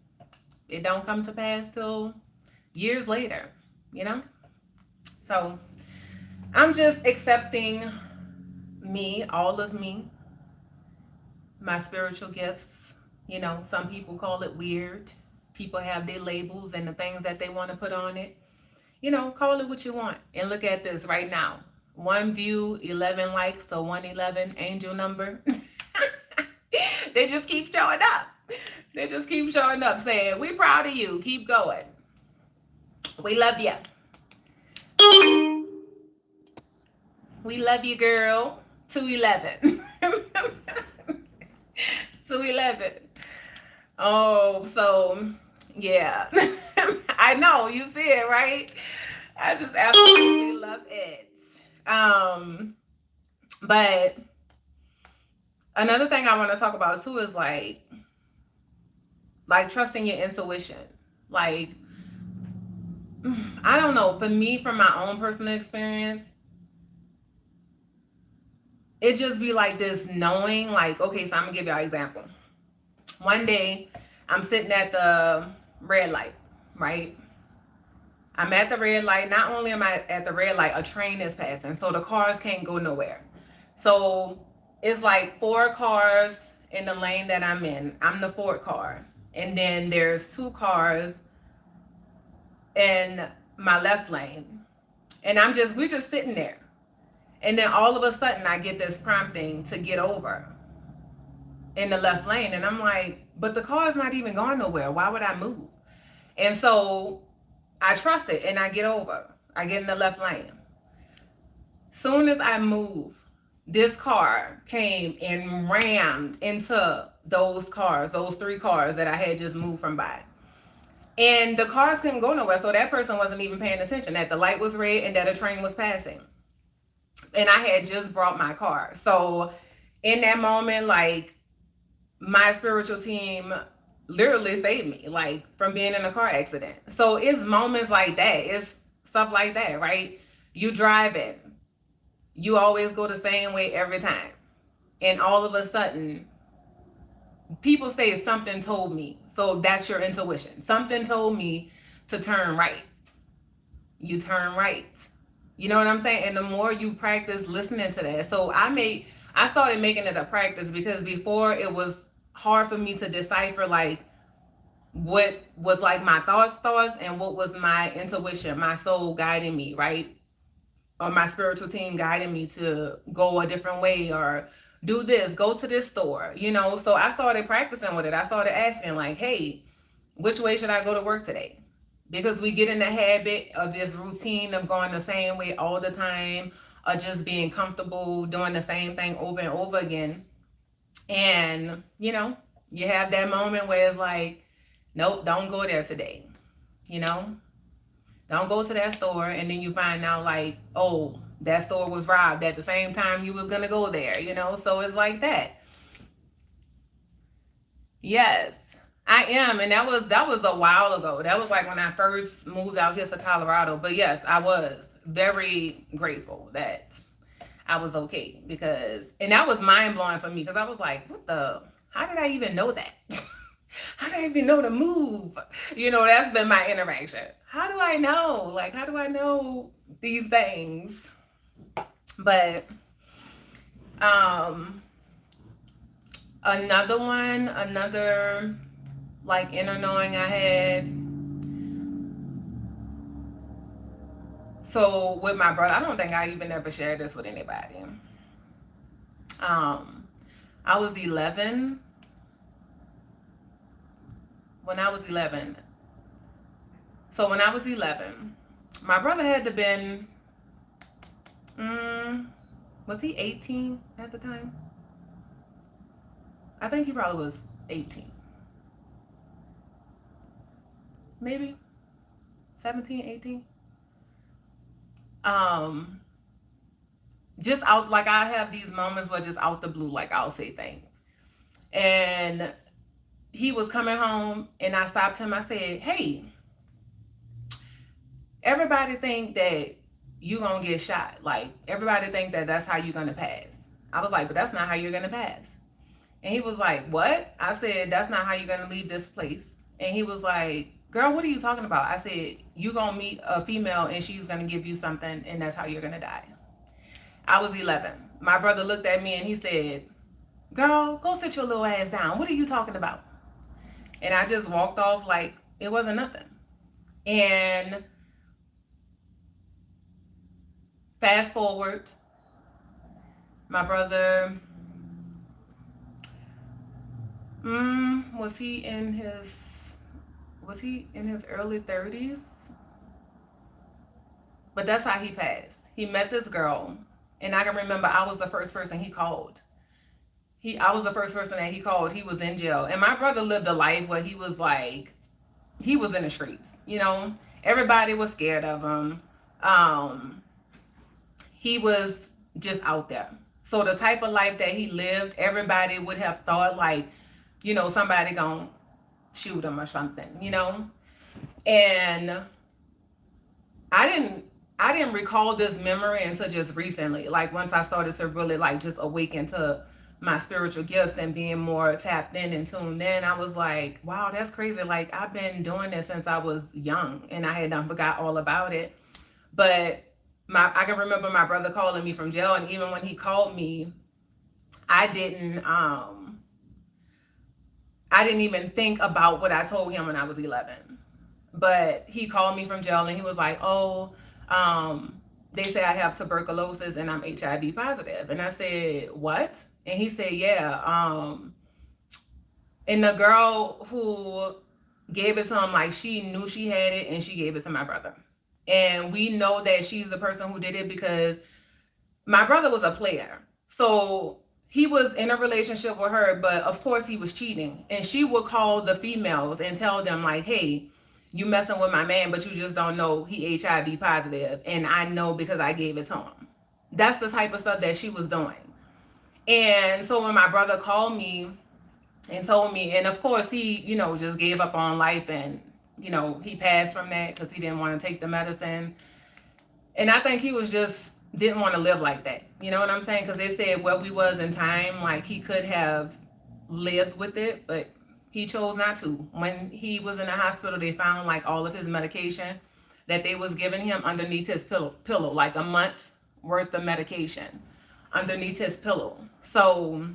it don't come to pass till years later, So I'm just accepting me, all of me, my spiritual gifts. Some people call it weird. People have their labels and the things that they want to put on it. Call it what you want. And look at this right now. 1 view, 11 likes, so 111, angel number. They just keep showing up. They just keep showing up saying, we proud of you. Keep going. We love you. We love you, girl. 211. 211. Oh, so yeah. I know, you see it, right? I just absolutely love it. But another thing I want to talk about too is like trusting your intuition. Like, I don't know, for me, from my own personal experience, it just be like this knowing, like, okay, so I'm gonna give y'all an example. One day I'm sitting at the red light, right? I'm at the red light. Not only am I at the red light, a train is passing, so the cars can't go nowhere. So it's like 4 cars in the lane that I'm in. I'm the 4th car. And then there's 2 cars in my left lane. And we're just sitting there. And then all of a sudden I get this prompting to get over in the left lane. And I'm like, but the car's not even going nowhere. Why would I move? And so I trust it and I get over. I get in the left lane. Soon as I move, this car came and rammed into those 3 cars that I had just moved from by. And the cars couldn't go nowhere, so that person wasn't even paying attention that the light was red and that a train was passing. And I had just brought my car. So in that moment, like, my spiritual team literally saved me, like, from being in a car accident. So it's moments like that. It's stuff like that, right? You driving. You always go the same way every time. And all of a sudden, people say something told me. So that's your intuition. Something told me to turn right. You turn right. You know what I'm saying? And the more you practice listening to that. So I started making it a practice, because before it was hard for me to decipher, like, what was like my thoughts and what was my intuition, my soul guiding me, right? Or my spiritual team guiding me to go a different way, or do this, go to this store, So I started practicing with it. I started asking, like, hey, which way should I go to work today? Because we get in the habit of this routine of going the same way all the time, or just being comfortable doing the same thing over and over again. And, you have that moment where it's like, nope, don't go there today. Don't go to that store. And then you find out, like, oh, that store was robbed at the same time you was going to go there, So it's like that. Yes, I am. And that was a while ago. That was like when I first moved out here to Colorado. But yes, I was. very grateful that I was okay and that was mind blowing for me because I was like, how did I even know that? How did I even know to move? That's been my interaction. How do I know? Like, how do I know these things? But, another like inner knowing I had. So with my brother, I don't think I even ever shared this with anybody. I was 11 when I was 11. So when I was 11, my brother had to been, was he 18 at the time? I think he probably was 18. Maybe 17, 18. Just out, like I have these moments where just out the blue, like I'll say things. And he was coming home and I stopped him. I said, hey, everybody think that you gonna get shot. Like everybody think that that's how you're gonna pass. I was like, but that's not how you're gonna pass. And he was like, what? I said, that's not how you're gonna leave this place. And he was like, girl, what are you talking about? I said, you gonna meet a female and she's gonna give you something and that's how you're gonna die. I was 11. My brother looked at me and he said, girl, go sit your little ass down. What are you talking about? And I just walked off like it wasn't nothing. And fast forward, my brother, was he in his early 30s? But that's how he passed. He met this girl, and I can remember I was the first person he called. I was the first person that he called. He was in jail. And my brother lived a life where he was like, he was in the streets, Everybody was scared of him. He was just out there. So the type of life that he lived, everybody would have thought like, somebody gonna shoot him or something, And I didn't recall this memory until just recently. Like once I started to really like just awaken to my spiritual gifts and being more tapped in and tuned in, I was like, wow, that's crazy. Like I've been doing this since I was young and I had forgot all about it. But I can remember my brother calling me from jail, and even when he called me, I didn't even think about what I told him when I was 11. But he called me from jail and he was like, oh, they say I have tuberculosis and I'm HIV positive. And I said, what? And he said, yeah. And the girl who gave it to him, like she knew she had it and she gave it to my brother. And we know that she's the person who did it because my brother was a player. So he was in a relationship with her, but of course he was cheating. And she would call the females and tell them like, hey, you messing with my man, but you just don't know he HIV positive. And I know because I gave it to him. That's the type of stuff that she was doing. And so when my brother called me and told me, and of course he, just gave up on life and, he passed from that because he didn't want to take the medicine. And I think he was just didn't want to live like that. You know what I'm saying? Because they said where we was in time, like he could have lived with it, but he chose not to. When he was in the hospital, they found like all of his medication that they was giving him underneath his pillow, like a month worth of medication underneath his pillow. So,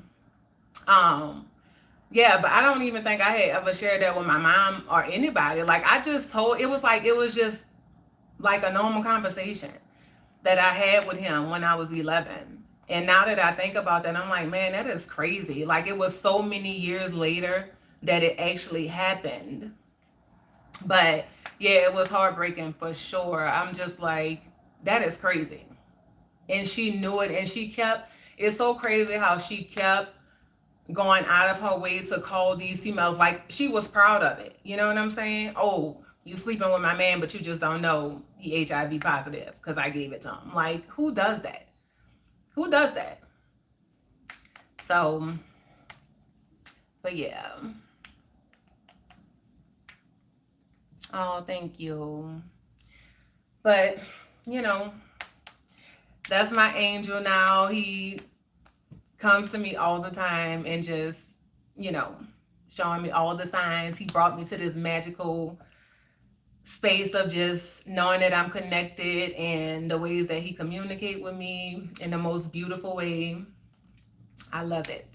yeah, but I don't even think I had ever shared that with my mom or anybody. Like I just it was just like a normal conversation that I had with him when I was 11. And now that I think about that, I'm like, man, that is crazy. Like it was so many years later that it actually happened. But yeah, it was heartbreaking for sure. I'm just like, that is crazy. And she knew it, and it's so crazy how she kept going out of her way to call these females. Like she was proud of it. You know what I'm saying? Oh, you sleeping with my man, but you just don't know he HIV positive because I gave it to him. Like, who does that? Who does that? So, but yeah. Oh, thank you. But you know, that's my angel now. He comes to me all the time and just, you know, showing me all the signs. He brought me to this magical space of just knowing that I'm connected, and the ways that he communicate with me in the most beautiful way. I love it.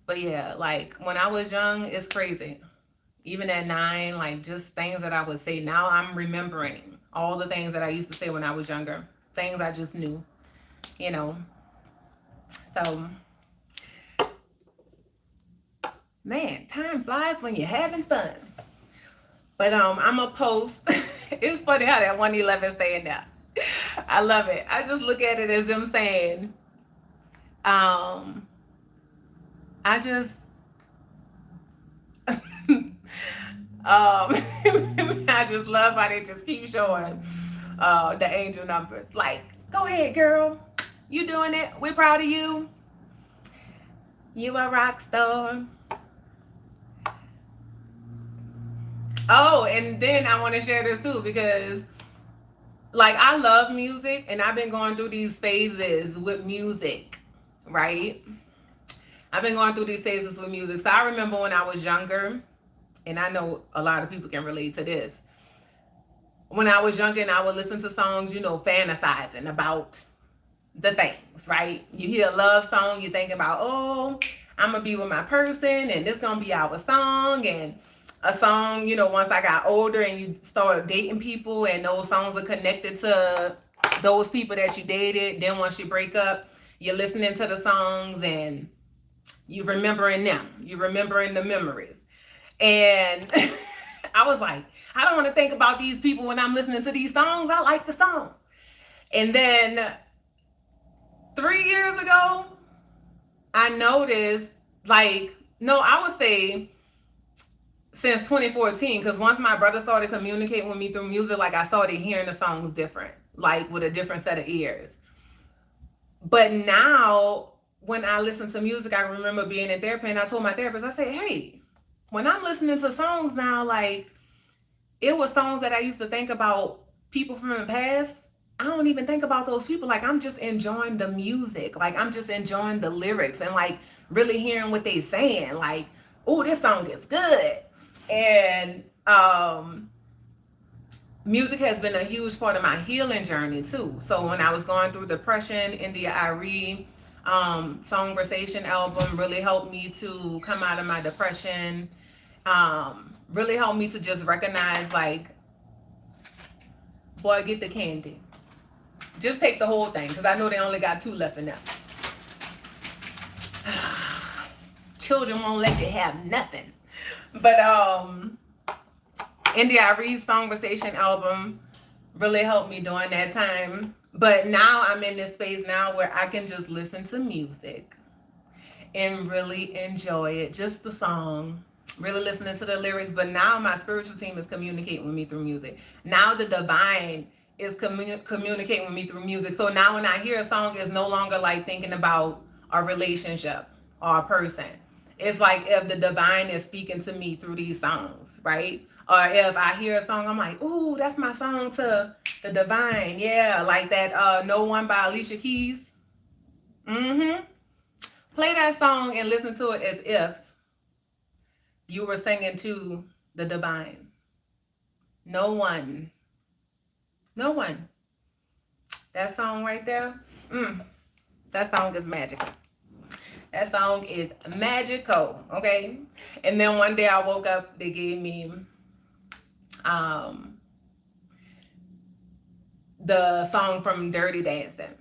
But yeah, like when I was young, it's crazy. Even at 9, like just things that I would say. Now I'm remembering all the things that I used to say when I was younger. Things I just knew, you know. So, man, time flies when you're having fun. But I'm a post. It's funny how that 111 staying there. I love it. I just look at it as them saying, I just I just love how they just keep showing the angel numbers. Like, go ahead, girl. You doing it. We're proud of you. You a rock star. Oh, and then I want to share this too, because like I love music, and I've been going through these phases with music, right? I've been going through these phases with music. So I remember when I was younger, and I know a lot of people can relate to this. When I was younger and I would listen to songs, you know, fantasizing about the things, right? You hear a love song, you think about, oh, I'm gonna be with my person and this gonna be our song. And a song, you know, once I got older and you started dating people and those songs are connected to those people that you dated, then once you break up, you're listening to the songs and you're remembering them, you're remembering the memories. And I was like, I don't want to think about these people when I'm listening to these songs. I like the song. And then 3 years ago, I noticed, like, no, I would say since 2014, because once my brother started communicating with me through music, like I started hearing the songs different, like with a different set of ears. But now when I listen to music, I remember being in therapy and I told my therapist, I said, hey, when I'm listening to songs now, like it was songs that I used to think about people from the past. I don't even think about those people. Like I'm just enjoying the music. Like I'm just enjoying the lyrics and like really hearing what they saying. Like, oh, this song is good. And music has been a huge part of my healing journey too. So when I was going through depression, India.Arie Songversation album really helped me to come out of my depression. Really helped me to just recognize, like, boy, get the candy. Just take the whole thing, because I know they only got 2 left in there. Children won't let you have nothing. But India.Arie's Songversation album really helped me during that time. But now I'm in this space now where I can just listen to music and really enjoy it, just the song, really listening to the lyrics. But now my spiritual team is communicating with me through music. Now the divine is communicating with me through music. So now when I hear a song, it's no longer like thinking about a relationship or a person. It's like if the divine is speaking to me through these songs, right? Or if I hear a song, I'm like, ooh, that's my song to the divine. Yeah, like that No One by Alicia Keys. Play that song and listen to it as if you were singing to the divine. No one. No one. That song right there, that song is magical. That song is magical, okay? And then one day I woke up, they gave me the song from Dirty Dancing.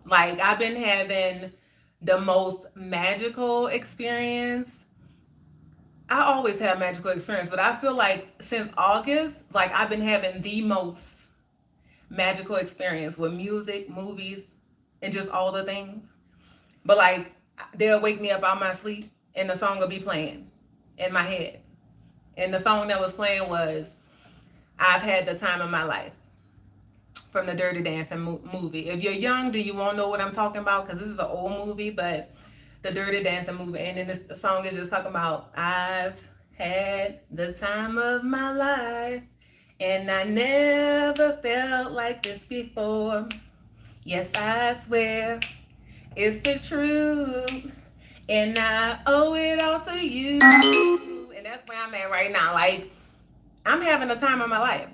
Like, I've been having the most magical experience. I always have magical experience, but I feel like since August, like I've been having the most magical experience with music, movies, and just all the things. But like, they'll wake me up out my sleep and the song will be playing in my head. And the song that was playing was I've Had the Time of My Life from the Dirty Dancing movie. If you're young, do you won't know what I'm talking about, because this is an old movie, but the Dirty Dancing movie. And then the song is just talking about I've had the time of my life And I never felt like this before. Yes, I swear it's the truth. And I owe it all to you. And that's where I'm at right now. Like, I'm having the time of my life.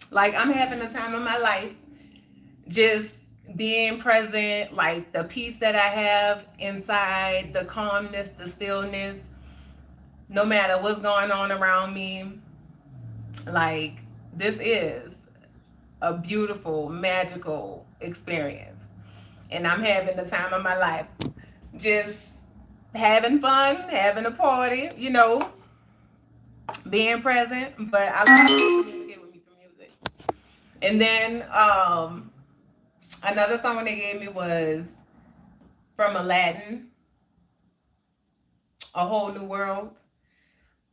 Like, I'm having the time of my life. Just being present, like the peace that I have inside, the calmness, the stillness, no matter what's going on around me. Like, this is a beautiful, magical experience. And I'm having the time of my life. Just having fun, having a party, being present. But I love to communicate with me through music. And then another song they gave me was from Aladdin, A Whole New World.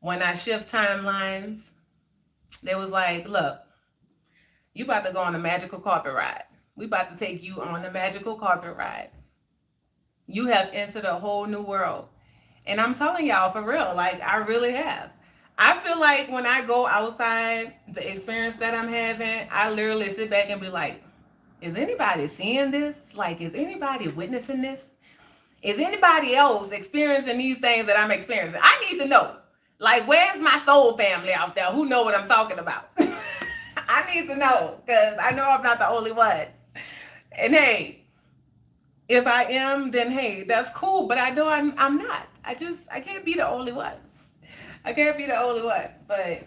When I shift timelines, they was like, look, you about to go on a magical carpet ride. We about to take you on a magical carpet ride. You have entered a whole new world. And I'm telling y'all for real, like I really have. I feel like when I go outside, the experience that I'm having, I literally sit back and be like, is anybody seeing this? Like, is anybody witnessing this? Is anybody else experiencing these things that I'm experiencing? I need to know. Like, where's my soul family out there who know what I'm talking about? I need to know because I know I'm not the only one. And hey, if I am, then hey, that's cool. But I know I'm not. I can't be the only one. I can't be the only one. But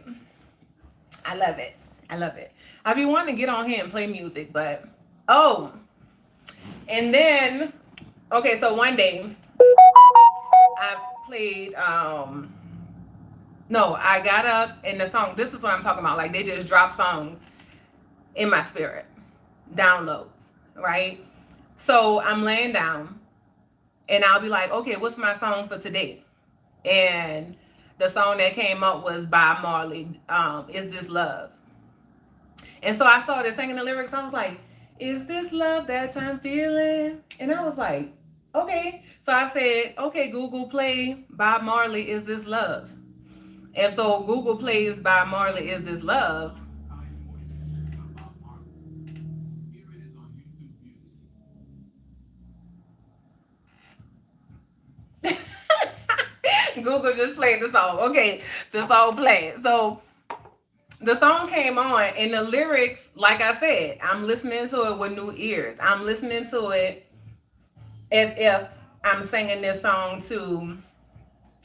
I love it. I love it. I be wanting to get on here and play music, but oh, and then okay, so one day I played no, I got up and the song, this is what I'm talking about. Like they just drop songs in my spirit. Downloads, right? So I'm laying down and I'll be like, okay, what's my song for today? And the song that came up was Bob Marley, Is This Love? And so I started singing the lyrics. I was like, is this love that I'm feeling? And I was like, okay. So I said, okay, Google, play Bob Marley, Is This Love? And so Google plays Bob Marley, Is This Love? Google just played the song. Okay, the song played. So the song came on and the lyrics, like I said, I'm listening to it with new ears. I'm listening to it as if I'm singing this song to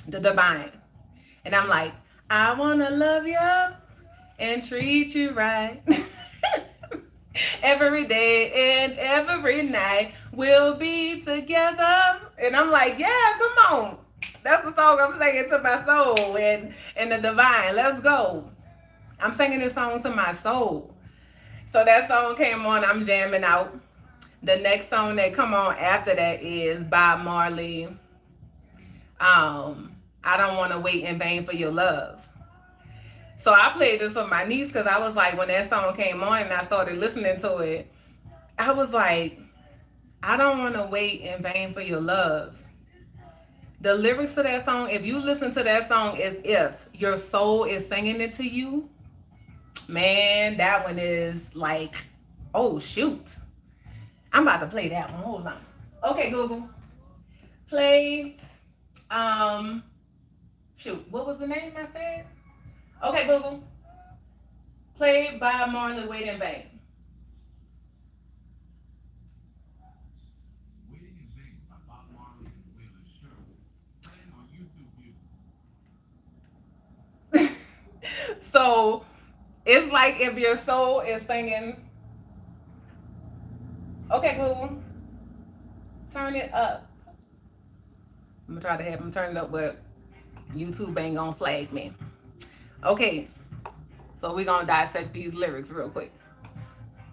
the divine. And I'm like, I want to love you and treat you right. Every day and every night we'll be together. And I'm like, yeah, come on. That's the song I'm singing to my soul and the divine. Let's go. I'm singing this song to my soul. So that song came on, I'm jamming out. The next song that come on after that is Bob Marley. I don't want to wait in vain for your love. So I played this with my niece because I was like, when that song came on and I started listening to it, I was like, I don't want to wait in vain for your love. The lyrics to that song, if you listen to that song as if your soul is singing it to you, man, that one is like, oh shoot. I'm about to play that one. Hold on. Okay, Google. Play, shoot, what was the name I said? Okay, Google. Play Bob Marley, Wait in Vain. Waiting in Vain by Bob Marley and Waylon Sherwood. Playing on YouTube Music. So it's like if your soul is singing. Okay, Google. Turn it up. I'm gonna try to have them turn it up, but YouTube ain't gonna flag me. Okay, so we're gonna dissect these lyrics real quick.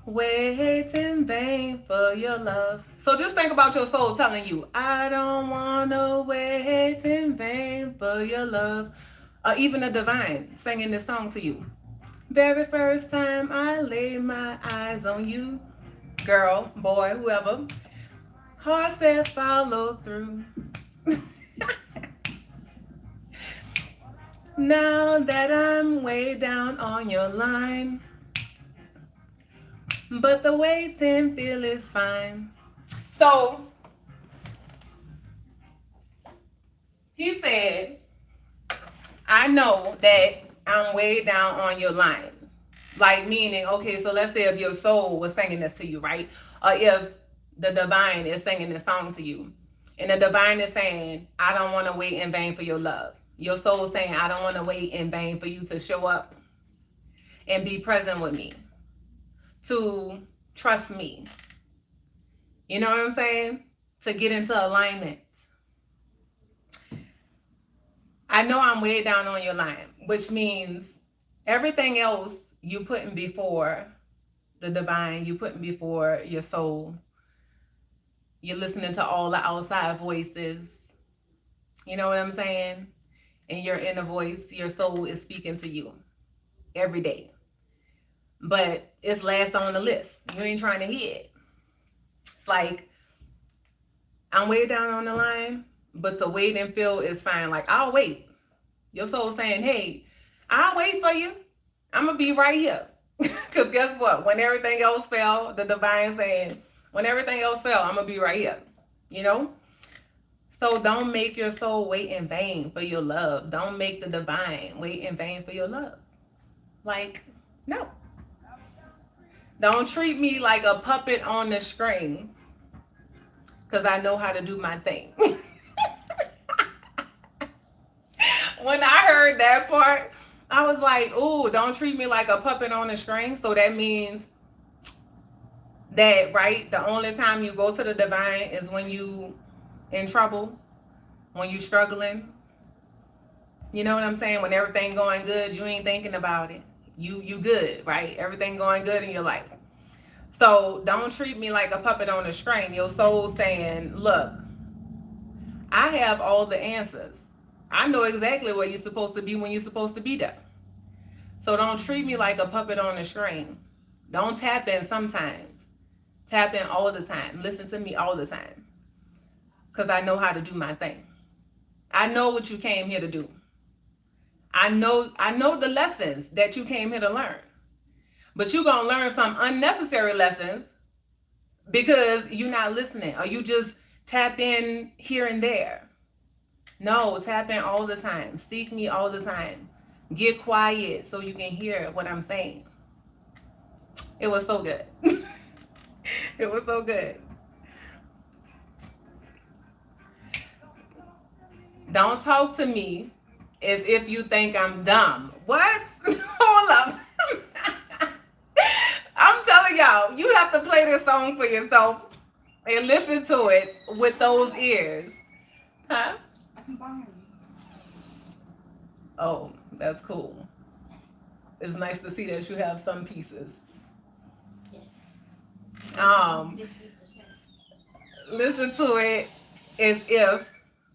Wait in vain for your love. So just think about your soul telling you, I don't wanna wait in vain for your love. Or even the divine singing this song to you. Very first time I laid my eyes on you, girl, boy, whoever, heart said follow through. Now that I'm way down on your line, but the waiting feel is fine. So he said, I know that I'm way down on your line. Like, meaning, okay, so let's say if your soul was singing this to you, right? Or if the divine is singing this song to you, and the divine is saying, I don't want to wait in vain for your love. Your soul is saying, I don't want to wait in vain for you to show up and be present with me, to trust me. You know what I'm saying? To get into alignment. I know I'm way down on your line, which means everything else you putting before the divine, you putting before your soul. You're listening to all the outside voices. You know what I'm saying? And your inner voice, your soul is speaking to you every day. But it's last on the list. You ain't trying to hear it. It's like, I'm way down on the line, but the wait and feel is fine. Like, I'll wait. Your soul saying, hey, I'll wait for you. I'm going to be right here. Because guess what? When everything else fell, the divine saying, when everything else fell, I'm going to be right here. You know? So don't make your soul wait in vain for your love. Don't make the divine wait in vain for your love. Like, no. Don't treat me like a puppet on the string, because I know how to do my thing. When I heard that part, I was like, ooh, don't treat me like a puppet on a string. So that means that, right, the only time you go to the divine is when you in trouble, when you struggling. You know what I'm saying? When everything going good, you ain't thinking about it. You good, right? Everything going good in your life. So don't treat me like a puppet on a string. Your soul saying, look, I have all the answers. I know exactly where you're supposed to be when you're supposed to be there. So don't treat me like a puppet on a string. Don't tap in sometimes. Tap in all the time. Listen to me all the time. Because I know how to do my thing. I know what you came here to do. I know the lessons that you came here to learn. But you're going to learn some unnecessary lessons because you're not listening, or you just tap in here and there. No, tap in all the time. Seek me all the time. Get quiet so you can hear what I'm saying. It was so good. It was so good. Don't talk to me as if you think I'm dumb. What? Hold up. I'm telling y'all, you have to play this song for yourself and listen to it with those ears. Huh? I can buy it. Oh, that's cool. It's nice to see that you have some pieces. Listen to it as if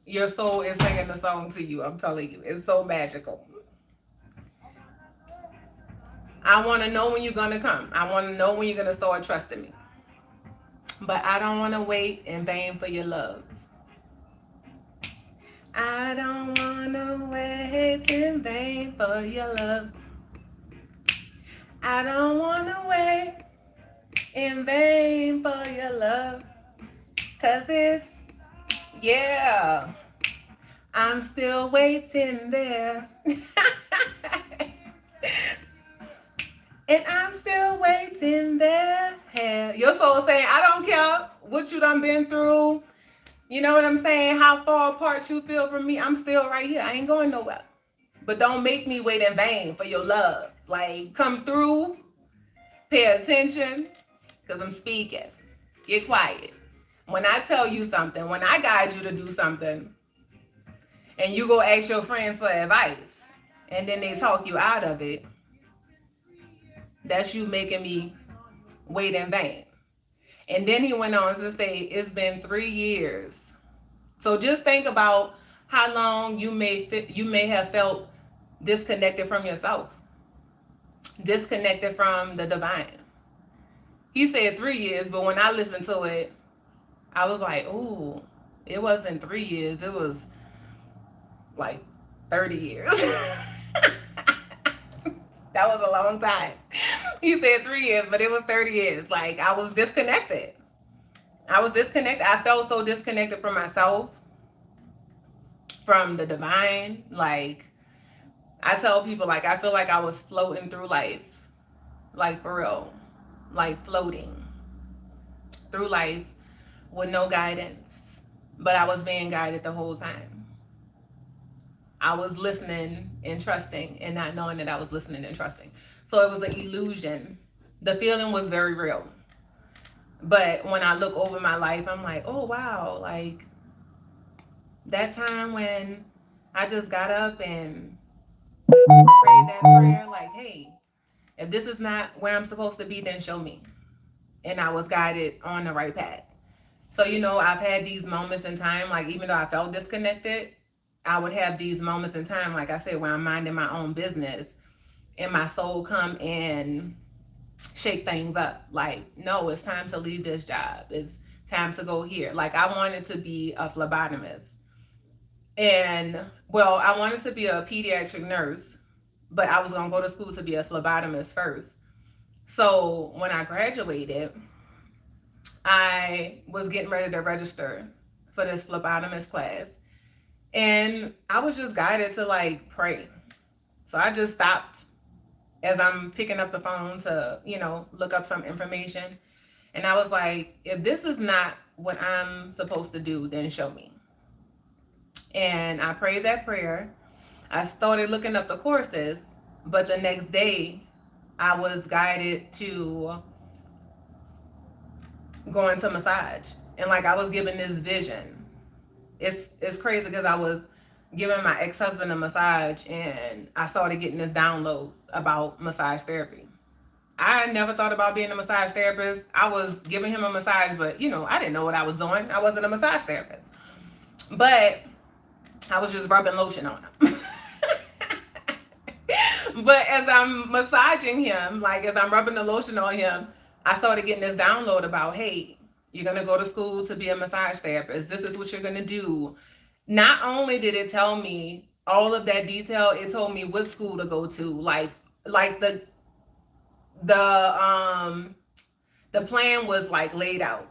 your soul is singing the song to you. I'm telling you, it's so magical. I want to know when you're going to come. I want to know when you're going to start trusting me. But I don't want to wait in vain for your love. I don't want to wait in vain for your love. I don't want to wait in vain for your love. 'Cause it's, yeah, I'm still waiting there. And I'm still waiting there. Your soul saying, I don't care what you done been through. You know what I'm saying? How far apart you feel from me. I'm still right here. I ain't going nowhere. But don't make me wait in vain for your love. Like, come through. Pay attention. Because I'm speaking. Get quiet. When I tell you something, when I guide you to do something, and you go ask your friends for advice, and then they talk you out of it, that's you making me wait in vain. And then he went on to say, it's been 3 years. So just think about how long you may have felt disconnected from yourself, disconnected from the divine. He said 3 years, but when I listened to it, I was like, ooh, it wasn't 3 years. It was like 30 years. That was a long time. He said 3 years, but it was 30 years. Like, I was disconnected. I felt so disconnected from myself, from the divine. Like, I tell people, like, I feel like I was floating through life, like, for real, like floating through life with no guidance, but I was being guided the whole time. I was listening and trusting and not knowing that I was listening and trusting. So it was an illusion. The feeling was very real. But when I look over my life, I'm like, oh, wow, like that time when I just got up and prayed that prayer, like, hey, if this is not where I'm supposed to be, then show me. And I was guided on the right path. So, I've had these moments in time, like, even though I felt disconnected, I would have these moments in time, like I said, where I'm minding my own business and my soul come and shake things up. Like, no, it's time to leave this job. It's time to go here. Like, I wanted to be a phlebotomist. And, well, I wanted to be a pediatric nurse, but I was going to go to school to be a phlebotomist first. So when I graduated, I was getting ready to register for this phlebotomist class. And I was just guided to, like, pray. So I just stopped as I'm picking up the phone to, look up some information. And I was like, if this is not what I'm supposed to do, then show me. And I prayed that prayer. I started looking up the courses, but the next day I was guided to go into massage. And like, I was given this vision. It's crazy because I was giving my ex-husband a massage and I started getting this download about massage therapy. I never thought about being a massage therapist. I was giving him a massage, but I didn't know what I was doing. I wasn't a massage therapist. But I was just rubbing lotion on him. But as I'm massaging him, like as I'm rubbing the lotion on him, I started getting this download about, hey, you're going to go to school to be a massage therapist. This is what you're going to do. Not only did it tell me all of that detail, it told me what school to go to. Like the plan was like laid out.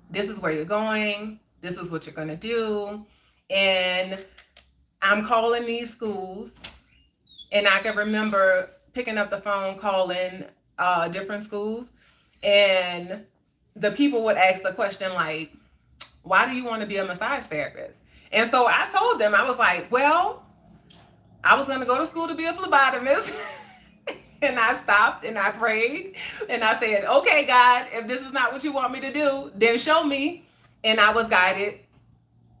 This is where you're going. This is what you're going to do. And I'm calling these schools. And I can remember picking up the phone, calling different schools. And the people would ask the question like, why do you want to be a massage therapist? And so I told them, I was like, well, I was going to go to school to be a phlebotomist. And I stopped and I prayed and I said, okay, God, if this is not what you want me to do, then show me. And I was guided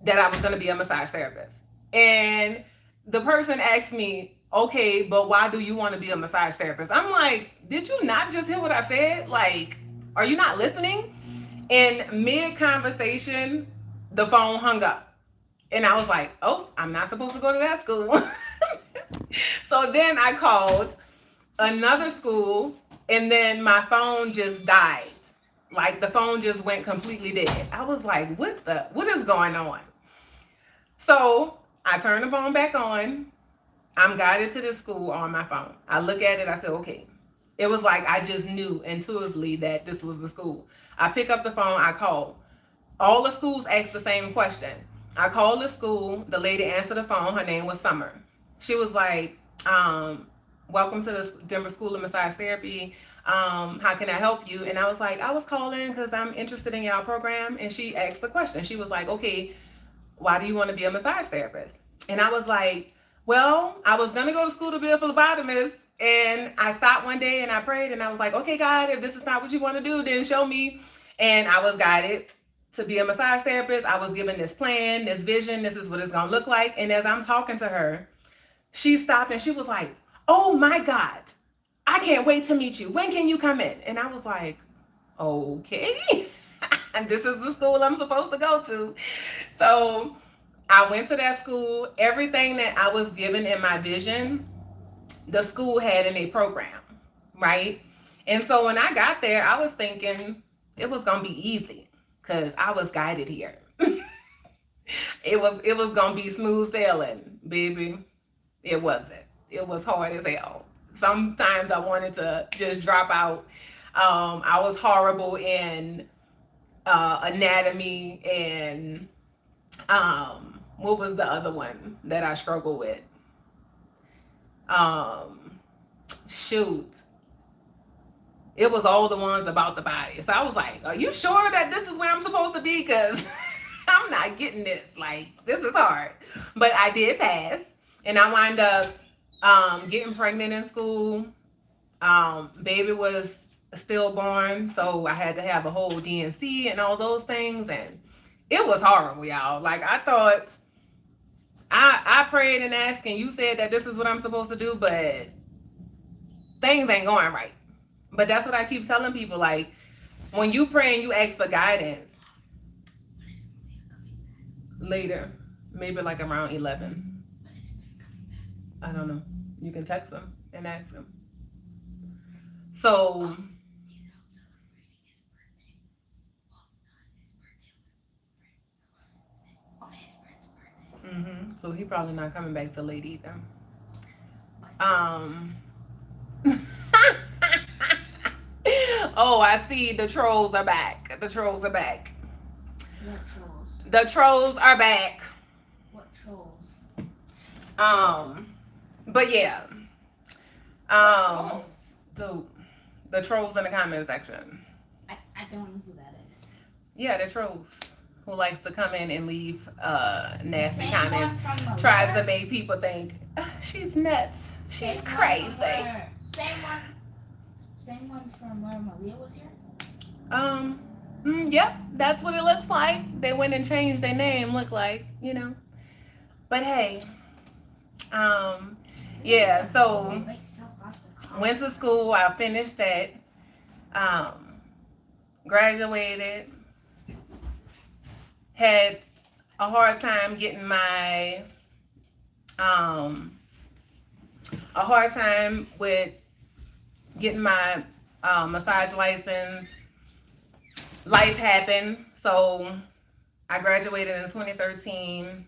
that I was going to be a massage therapist. And the person asked me, okay, but why do you want to be a massage therapist? I'm like, did you not just hear what I said? Like, are you not listening? In mid-conversation, the phone hung up. And I was like, oh, I'm not supposed to go to that school. So then I called another school and then my phone just died. Like the phone just went completely dead. I was like, what is going on? So I turned the phone back on. I'm guided to the school on my phone. I look at it, I said, okay. It was like I just knew intuitively that this was the school. I pick up the phone, I call. All the schools asked the same question. I called the school, the lady answered the phone, her name was Summer. She was like, welcome to the Denver School of Massage Therapy. How can I help you? And I was like, I was calling because I'm interested in y'all program. And she asked the question. She was like, okay, why do you want to be a massage therapist? And I was like, well, I was going to go to school to be a phlebotomist. And I stopped one day and I prayed and I was like, okay, God, if this is not what you want to do, then show me. And I was guided to be a massage therapist. I was given this plan, this vision. This is what it's going to look like. And as I'm talking to her, she stopped and she was like, oh my God, I can't wait to meet you. When can you come in? And I was like, okay. And this is the school I'm supposed to go to. So I went to that school. Everything that I was given in my vision, the school had in a program, right? And so when I got there, I was thinking it was going to be easy because I was guided here. It was going to be smooth sailing, baby. It wasn't. It was hard as hell. Sometimes I wanted to just drop out. I was horrible in anatomy and what was the other one that I struggle with? Um, shoot. It was all the ones about the body. So I was like, are you sure that this is where I'm supposed to be? Because I'm not getting this. Like, this is hard. But I did pass. And I wound up getting pregnant in school. Baby was stillborn. So I had to have a whole DNC and all those things. And it was horrible, y'all. Like, I thought, I prayed and asked, and you said that this is what I'm supposed to do, but things ain't going right. But that's what I keep telling people. Like, when you pray and you ask for guidance, later, maybe like around 11. I don't know. You can text them and ask them. So, so he probably not coming back till late either. Oh, I see the trolls are back. The trolls are back. What trolls? The trolls are back. What trolls? But yeah. Trolls? The trolls in the comment section. I don't know who that is. Yeah, the trolls who likes to come in and leave nasty Same comments. one from Tries to Mars? make people think she's nuts. She's Same one crazy. from where- Same one from where Malia was here? Yep, that's what it looks like. They went and changed their name, look like, you know. But hey, yeah, so went to school, I finished that, graduated, had a hard time getting my, a hard time with getting my massage license. Life happened, so I graduated in 2013,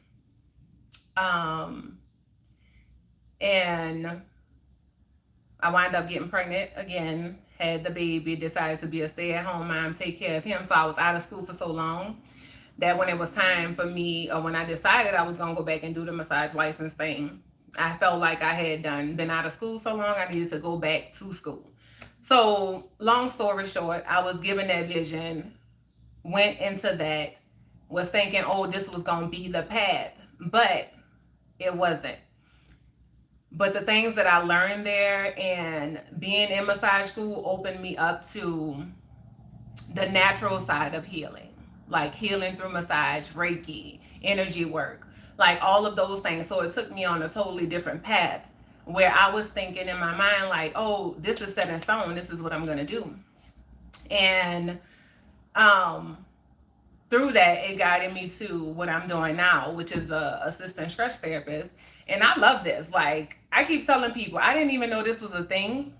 and I wound up getting pregnant again, had the baby, decided to be a stay-at-home mom, take care of him. So I was out of school for so long that when it was time for me, or when I decided I was gonna go back and do the massage license thing, I felt like I had been out of school so long, I needed to go back to school. So long story short, I was given that vision, went into that, was thinking, oh, this was gonna be the path, but it wasn't. But the things that I learned there and being in massage school opened me up to the natural side of healing, like healing through massage, Reiki, energy work, like all of those things. So it took me on a totally different path where I was thinking in my mind, like, oh, this is set in stone. This is what I'm going to do. And through that, it guided me to what I'm doing now, which is a assistant stretch therapist. And I love this. Like, I keep telling people, I didn't even know this was a thing.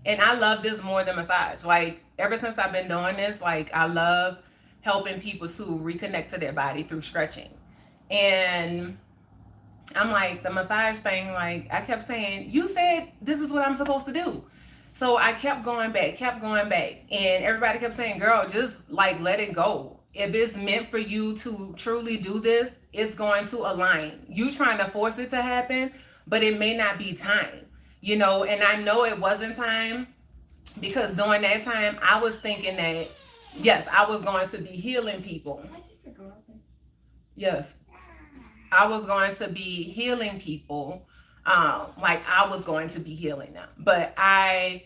And I love this more than massage. Like, ever since I've been doing this, like, I love helping people to reconnect to their body through stretching. And I'm like, the massage thing, like, I kept saying, you said this is what I'm supposed to do. So I kept going back. And everybody kept saying, girl, just like, let it go. If it's meant for you to truly do this, it's going to align. You trying to force it to happen, but it may not be time, you know? And I know it wasn't time, because during that time, I was thinking that, yes, I was going to be healing people. Yes. I was going to be healing people, like I was going to be healing them. But I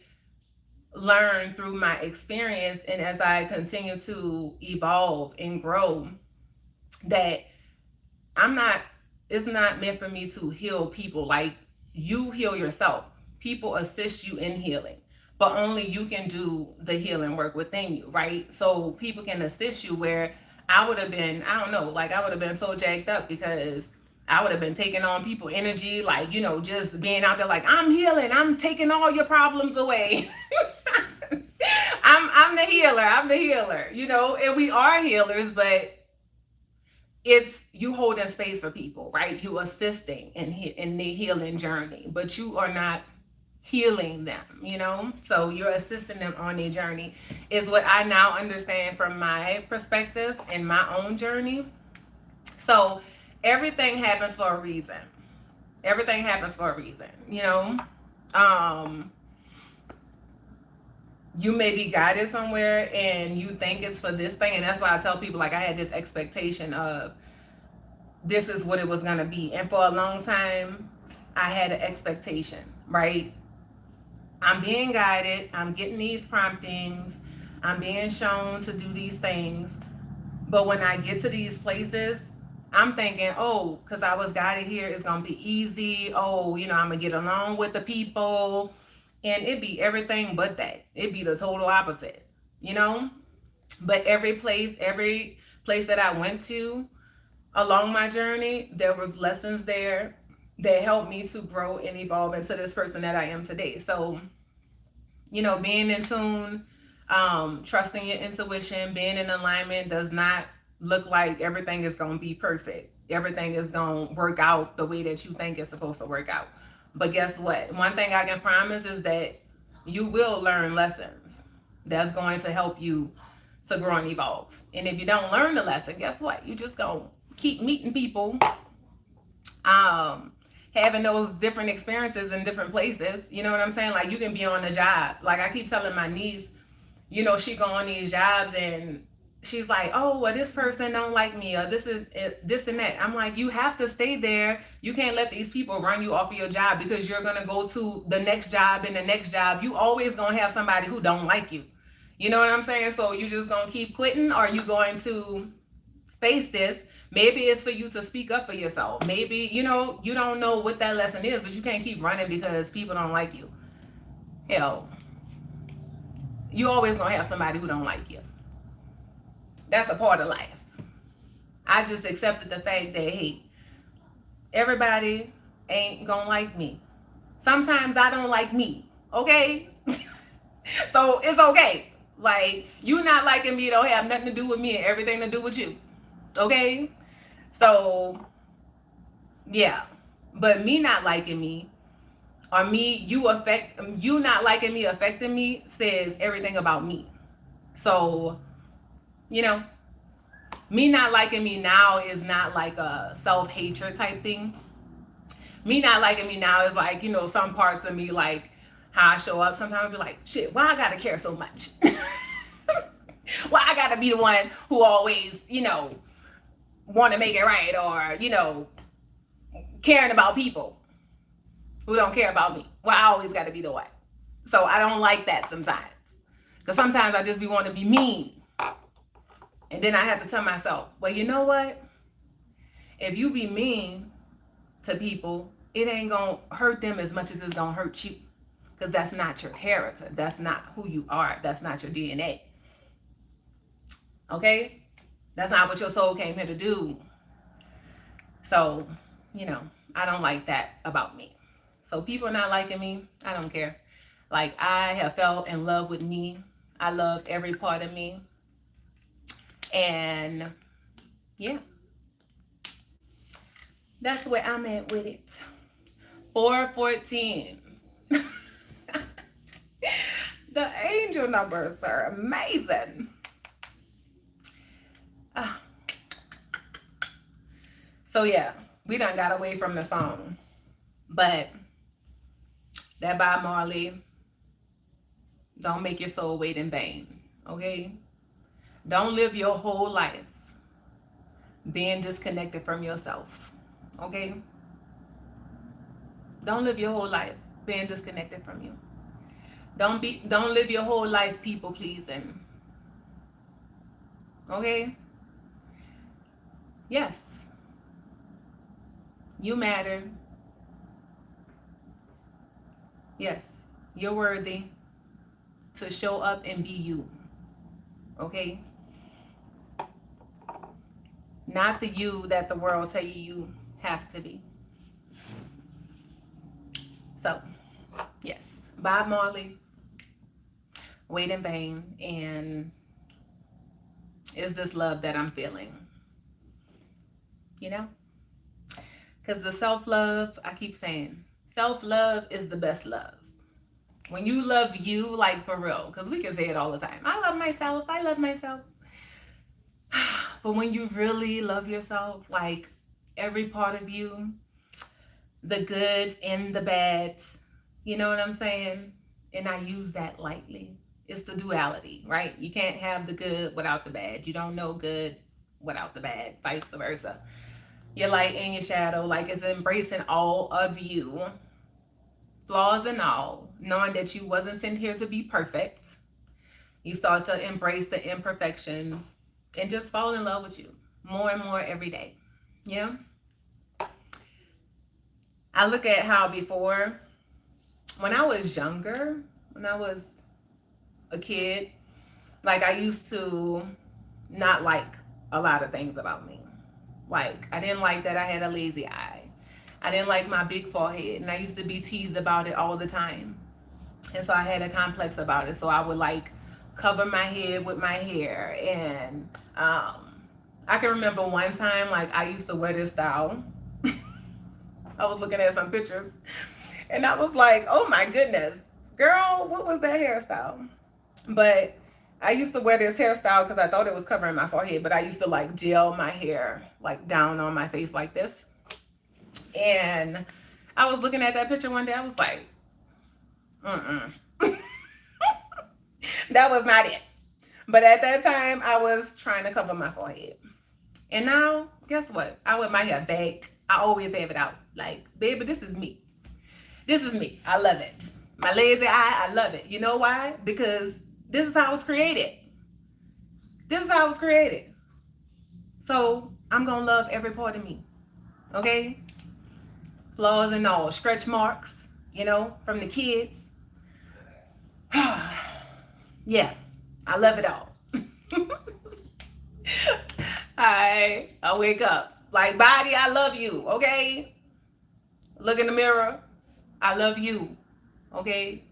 learned through my experience, and as I continue to evolve and grow, that it's not meant for me to heal people. Like, you heal yourself. People assist you in healing, but only you can do the healing work within you, right? So people can assist you, where I would have been, I don't know, like, I would have been so jacked up because I would have been taking on people energy, like, you know, just being out there like, I'm healing, I'm taking all your problems away. I'm the healer, you know, and we are healers, but it's you holding space for people, right? You assisting in the healing journey, but you are not healing them, you know? So you're assisting them on their journey, is what I now understand from my perspective and my own journey. So everything happens for a reason. Everything happens for a reason, you know? Um, you may be guided somewhere and you think it's for this thing. And that's why I tell people, like, I had this expectation of this is what it was going to be. And for a long time, I had an expectation, right? I'm being guided. I'm getting these promptings. I'm being shown to do these things. But when I get to these places, I'm thinking, oh, because I was guided here, it's going to be easy. Oh, you know, I'm going to get along with the people. And it'd be everything but that. It'd be the total opposite, you know? But every place that I went to along my journey, there was lessons there that helped me to grow and evolve into this person that I am today. So, you know, being in tune, trusting your intuition, being in alignment does not look like everything is going to be perfect. Everything is going to work out the way that you think it's supposed to work out. But guess what? One thing I can promise is that you will learn lessons that's going to help you to grow and evolve. And if you don't learn the lesson, guess what? You just going to keep meeting people, having those different experiences in different places. You know what I'm saying? Like, you can be on a job. Like, I keep telling my niece, you know, she go on these jobs and she's like, oh, well, this person don't like me, or this is this and that. I'm like, you have to stay there. You can't let these people run you off of your job, because you're going to go to the next job and the next job. You always going to have somebody who don't like you. You know what I'm saying? So you just going to keep quitting, or you going to face this? Maybe it's for you to speak up for yourself. Maybe, you know, you don't know what that lesson is, but you can't keep running because people don't like you. Hell, you always going to have somebody who don't like you. That's a part of life. I just accepted the fact that, hey, everybody ain't gonna like me. Sometimes I don't like me, okay? So it's okay. Like, you not liking me don't have nothing to do with me and everything to do with you, okay? So, yeah. But me not liking me, or you not liking me affecting me, says everything about me. So, you know, me not liking me now is not like a self-hatred type thing. Me not liking me now is like, you know, some parts of me, like how I show up, sometimes I'll be like, shit, why I gotta care so much? Why I gotta be the one who always, you know, want to make it right, or, you know, caring about people who don't care about me? Why I always gotta be the one? So I don't like that sometimes. Because sometimes I just be wanting to be mean. And then I have to tell myself, well, you know what? If you be mean to people, it ain't going to hurt them as much as it's going to hurt you. Because that's not your character. That's not who you are. That's not your DNA. Okay? That's not what your soul came here to do. So, you know, I don't like that about me. So people not liking me, I don't care. Like, I have fell in love with me. I love every part of me. And yeah, that's where I'm at with it. 414. The angel numbers are amazing. So yeah, we done got away from the song. But that Bob Marley, don't make your soul wait in vain. Okay? Don't live your whole life being disconnected from yourself. Okay? Don't live your whole life being disconnected from you. Don't live your whole life people pleasing. Okay? Yes. You matter. Yes. You're worthy to show up and be you. Okay? Not the you that the world tell you have to be. So, yes, Bob Marley, Wait in Vain, and Is This Love That I'm Feeling? You know? Because the self-love, I keep saying, self-love is the best love. When you love you, like for real, because we can say it all the time. I love myself. I love myself. But when you really love yourself, like every part of you, the good and the bad, you know what I'm saying? And I use that lightly. It's the duality, right? You can't have the good without the bad. You don't know good without the bad, vice versa. Your light and your shadow, like it's embracing all of you, flaws and all, knowing that you wasn't sent here to be perfect. You start to embrace the imperfections and just fall in love with you more and more every day. Yeah. I look at how before, when I was younger, when I was a kid, like I used to not like a lot of things about me. Like I didn't like that I had a lazy eye. I didn't like my big forehead, and I used to be teased about it all the time. And so I had a complex about it. So I would like cover my head with my hair, and I can remember one time like I used to wear this style. I was looking at some pictures, and I was like, oh my goodness, girl, what was that hairstyle? But I used to wear this hairstyle because I thought it was covering my forehead, but I used to like gel my hair like down on my face like this. And I was looking at that picture one day, I was like, mm-mm. That was not it. But at that time, I was trying to cover my forehead. And now, guess what? I wear my hair back. I always have it out. Like, baby, this is me. This is me. I love it. My lazy eye, I love it. You know why? Because this is how I was created. This is how I was created. So I'm going to love every part of me. Okay? Flaws and all. Stretch marks, you know, from the kids. Yeah. I love it all. I wake up. Like, body, I love you. Okay? Look in the mirror. I love you. Okay?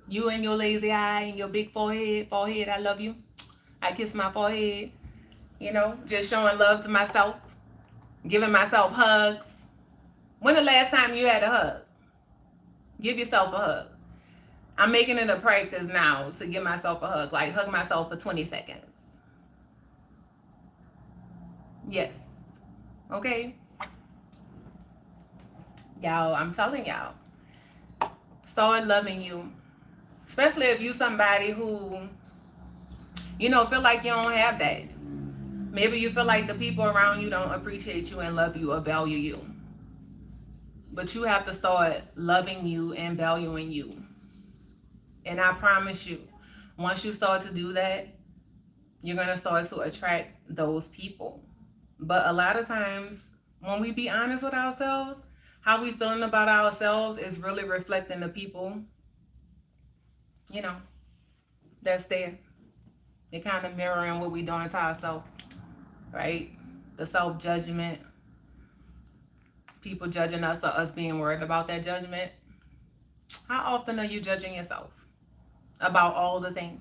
You and your lazy eye and your big forehead, I love you. I kiss my forehead, you know, just showing love to myself, giving myself hugs. When the last time you had a hug? Give yourself a hug. I'm making it a practice now to give myself a hug, like hug myself for 20 seconds. Yes. Okay? Y'all, I'm telling y'all, start loving you. Especially if you somebody who, you know, feel like you don't have that. Maybe you feel like the people around you don't appreciate you and love you or value you. But you have to start loving you and valuing you. And I promise you, once you start to do that, you're going to start to attract those people. But a lot of times, when we be honest with ourselves, how we feeling about ourselves is really reflecting the people, you know, that's there. They're kind of mirroring what we doing to ourselves, right? The self-judgment, people judging us or us being worried about that judgment. How often are you judging yourself about all the things?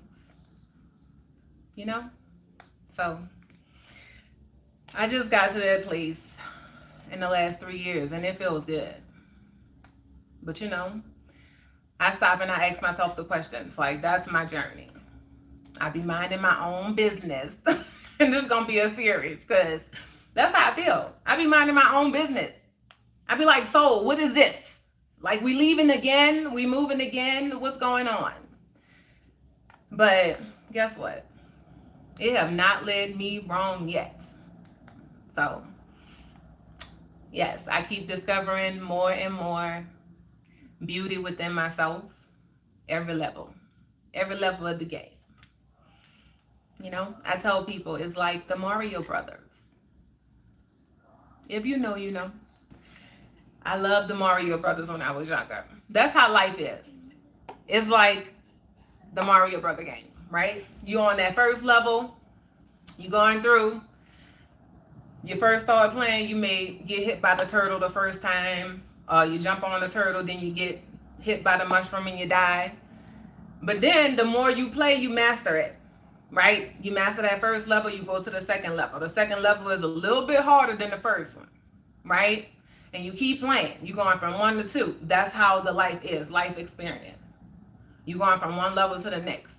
You know? So, I just got to that place in the last 3 years, and it feels good. But you know, I stop and I ask myself the questions. Like, that's my journey. I be minding my own business. And this is going to be a series because that's how I feel. I be minding my own business. I be like, so what is this? Like, we leaving again? We moving again? What's going on? But guess what? It have not led me wrong yet. So, yes, I keep discovering more and more beauty within myself every level of the game. You know, I tell people it's like the Mario Brothers. If you know, you know. I loved the Mario Brothers when I was younger. That's how life is. It's like the Mario Brother game, right? You on that first level, you going through. You first start playing, you may get hit by the turtle the first time. You jump on the turtle, then you get hit by the mushroom and you die. But then the more you play, you master it, right? You master that first level, you go to the second level. The second level is a little bit harder than the first one, right? And you keep playing. You're going from 1 to 2. That's how the life is, life experience. You're going from one level to the next.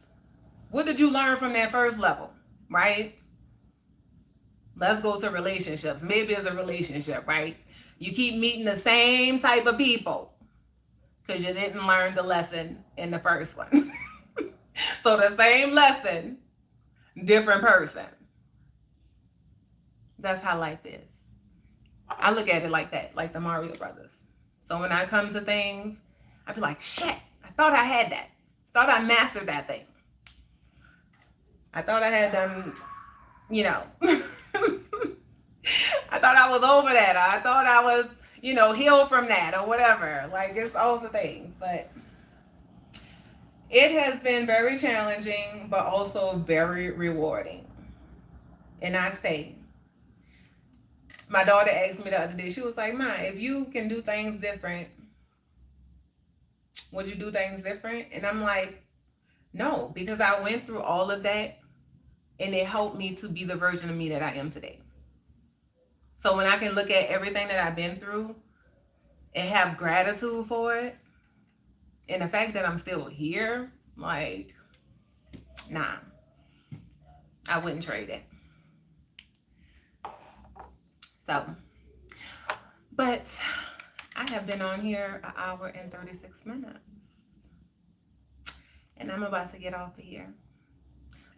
What did you learn from that first level, right? Let's go to relationships. Maybe it's a relationship, right? You keep meeting the same type of people because you didn't learn the lesson in the first one. So the same lesson, different person. That's how life is. I look at it like that, like the Mario Brothers. So when I come to things, I be like, shit, I thought I had that. Thought I mastered that thing. I thought I had done, you know. I thought I was over that. I thought I was, you know, healed from that or whatever. Like, it's all the things. But it has been very challenging, but also very rewarding. And I say, my daughter asked me the other day, she was like, Ma, if you can do things different, would you do things different? And I'm like, no, because I went through all of that and it helped me to be the version of me that I am today. So when I can look at everything that I've been through and have gratitude for it, and the fact that I'm still here, like, nah, I wouldn't trade it. So, but I have been on here 1 hour and 36 minutes. And I'm about to get off of here.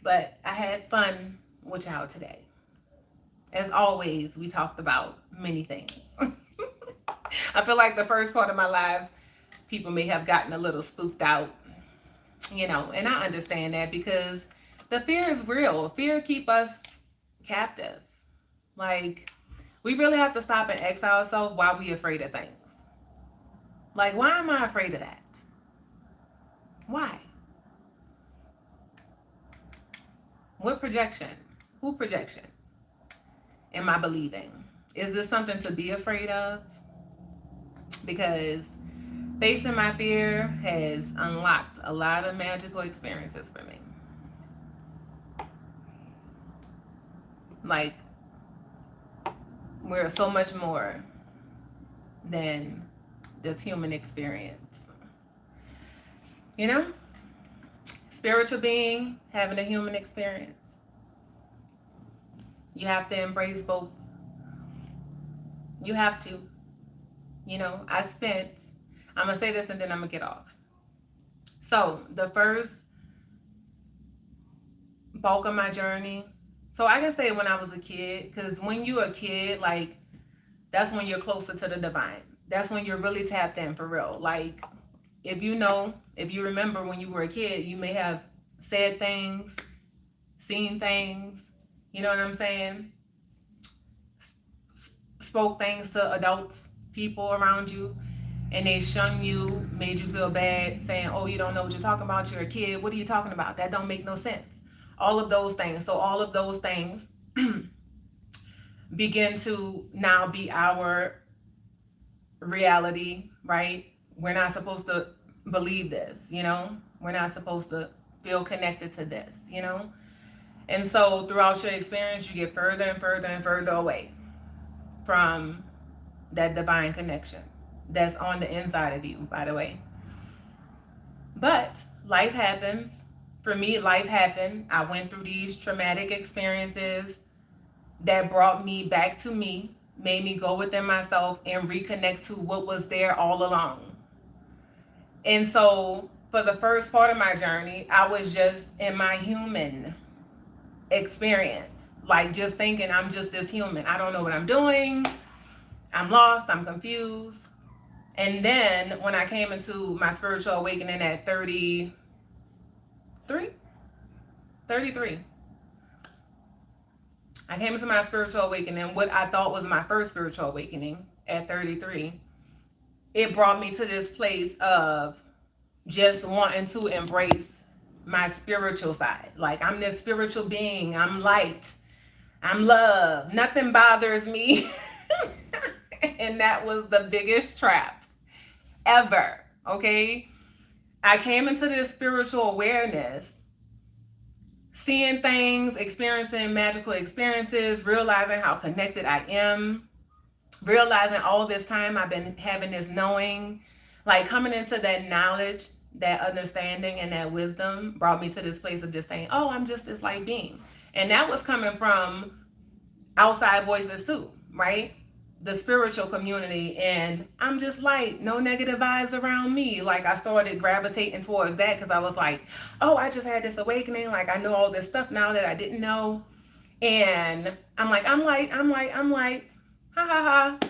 But I had fun with y'all today. As always, we talked about many things. I feel like the first part of my live, people may have gotten a little spooked out, you know, and I understand that because the fear is real. Fear keeps us captive. Like, we really have to stop and ask ourselves why we're afraid of things. Like, why am I afraid of that? Why? What projection? Who projection am I believing? Is this something to be afraid of? Because facing my fear has unlocked a lot of magical experiences for me. Like, we're so much more than this human experience. You know? Spiritual being, having a human experience. You have to embrace both. You have to. You know, I'm going to say this and then I'm going to get off. So, the first bulk of my journey, so I can say when I was a kid, because when you're a kid, like, that's when you're closer to the divine. That's when you're really tapped in for real. Like, if you remember when you were a kid, you may have said things, seen things, you know what I'm saying? Spoke things to adults, people around you, and they shunned you, made you feel bad, saying, oh, you don't know what you're talking about, you're a kid, what are you talking about? That don't make no sense. All of those things. So all of those things begin to now be our reality, right? We're not supposed to believe this, you know? We're not supposed to feel connected to this, you know? And so throughout your experience, you get further and further and further away from that divine connection that's on the inside of you, by the way. But life happens. For me, life happened. I went through these traumatic experiences that brought me back to me, made me go within myself and reconnect to what was there all along. And so for the first part of my journey, I was just in my human experience, like just thinking I'm just this human. I don't know what I'm doing. I'm lost. I'm confused. And then when I came into my spiritual awakening at 33, I came into my spiritual awakening, what I thought was my first spiritual awakening at 33. It brought me to this place of just wanting to embrace my spiritual side. Like, I'm this spiritual being. I'm light. I'm love. Nothing bothers me. And that was the biggest trap ever. Okay? I came into this spiritual awareness, seeing things, experiencing magical experiences, realizing how connected I am, realizing all this time I've been having this knowing, like coming into that knowledge that understanding and that wisdom brought me to this place of just saying, oh, I'm just this light being. And that was coming from outside voices too, right? The spiritual community, and I'm just light, no negative vibes around me. Like I started gravitating towards that because I was like, oh, I just had this awakening. Like I know all this stuff now that I didn't know. And I'm like, I'm light, I'm light, I'm light. Ha ha ha.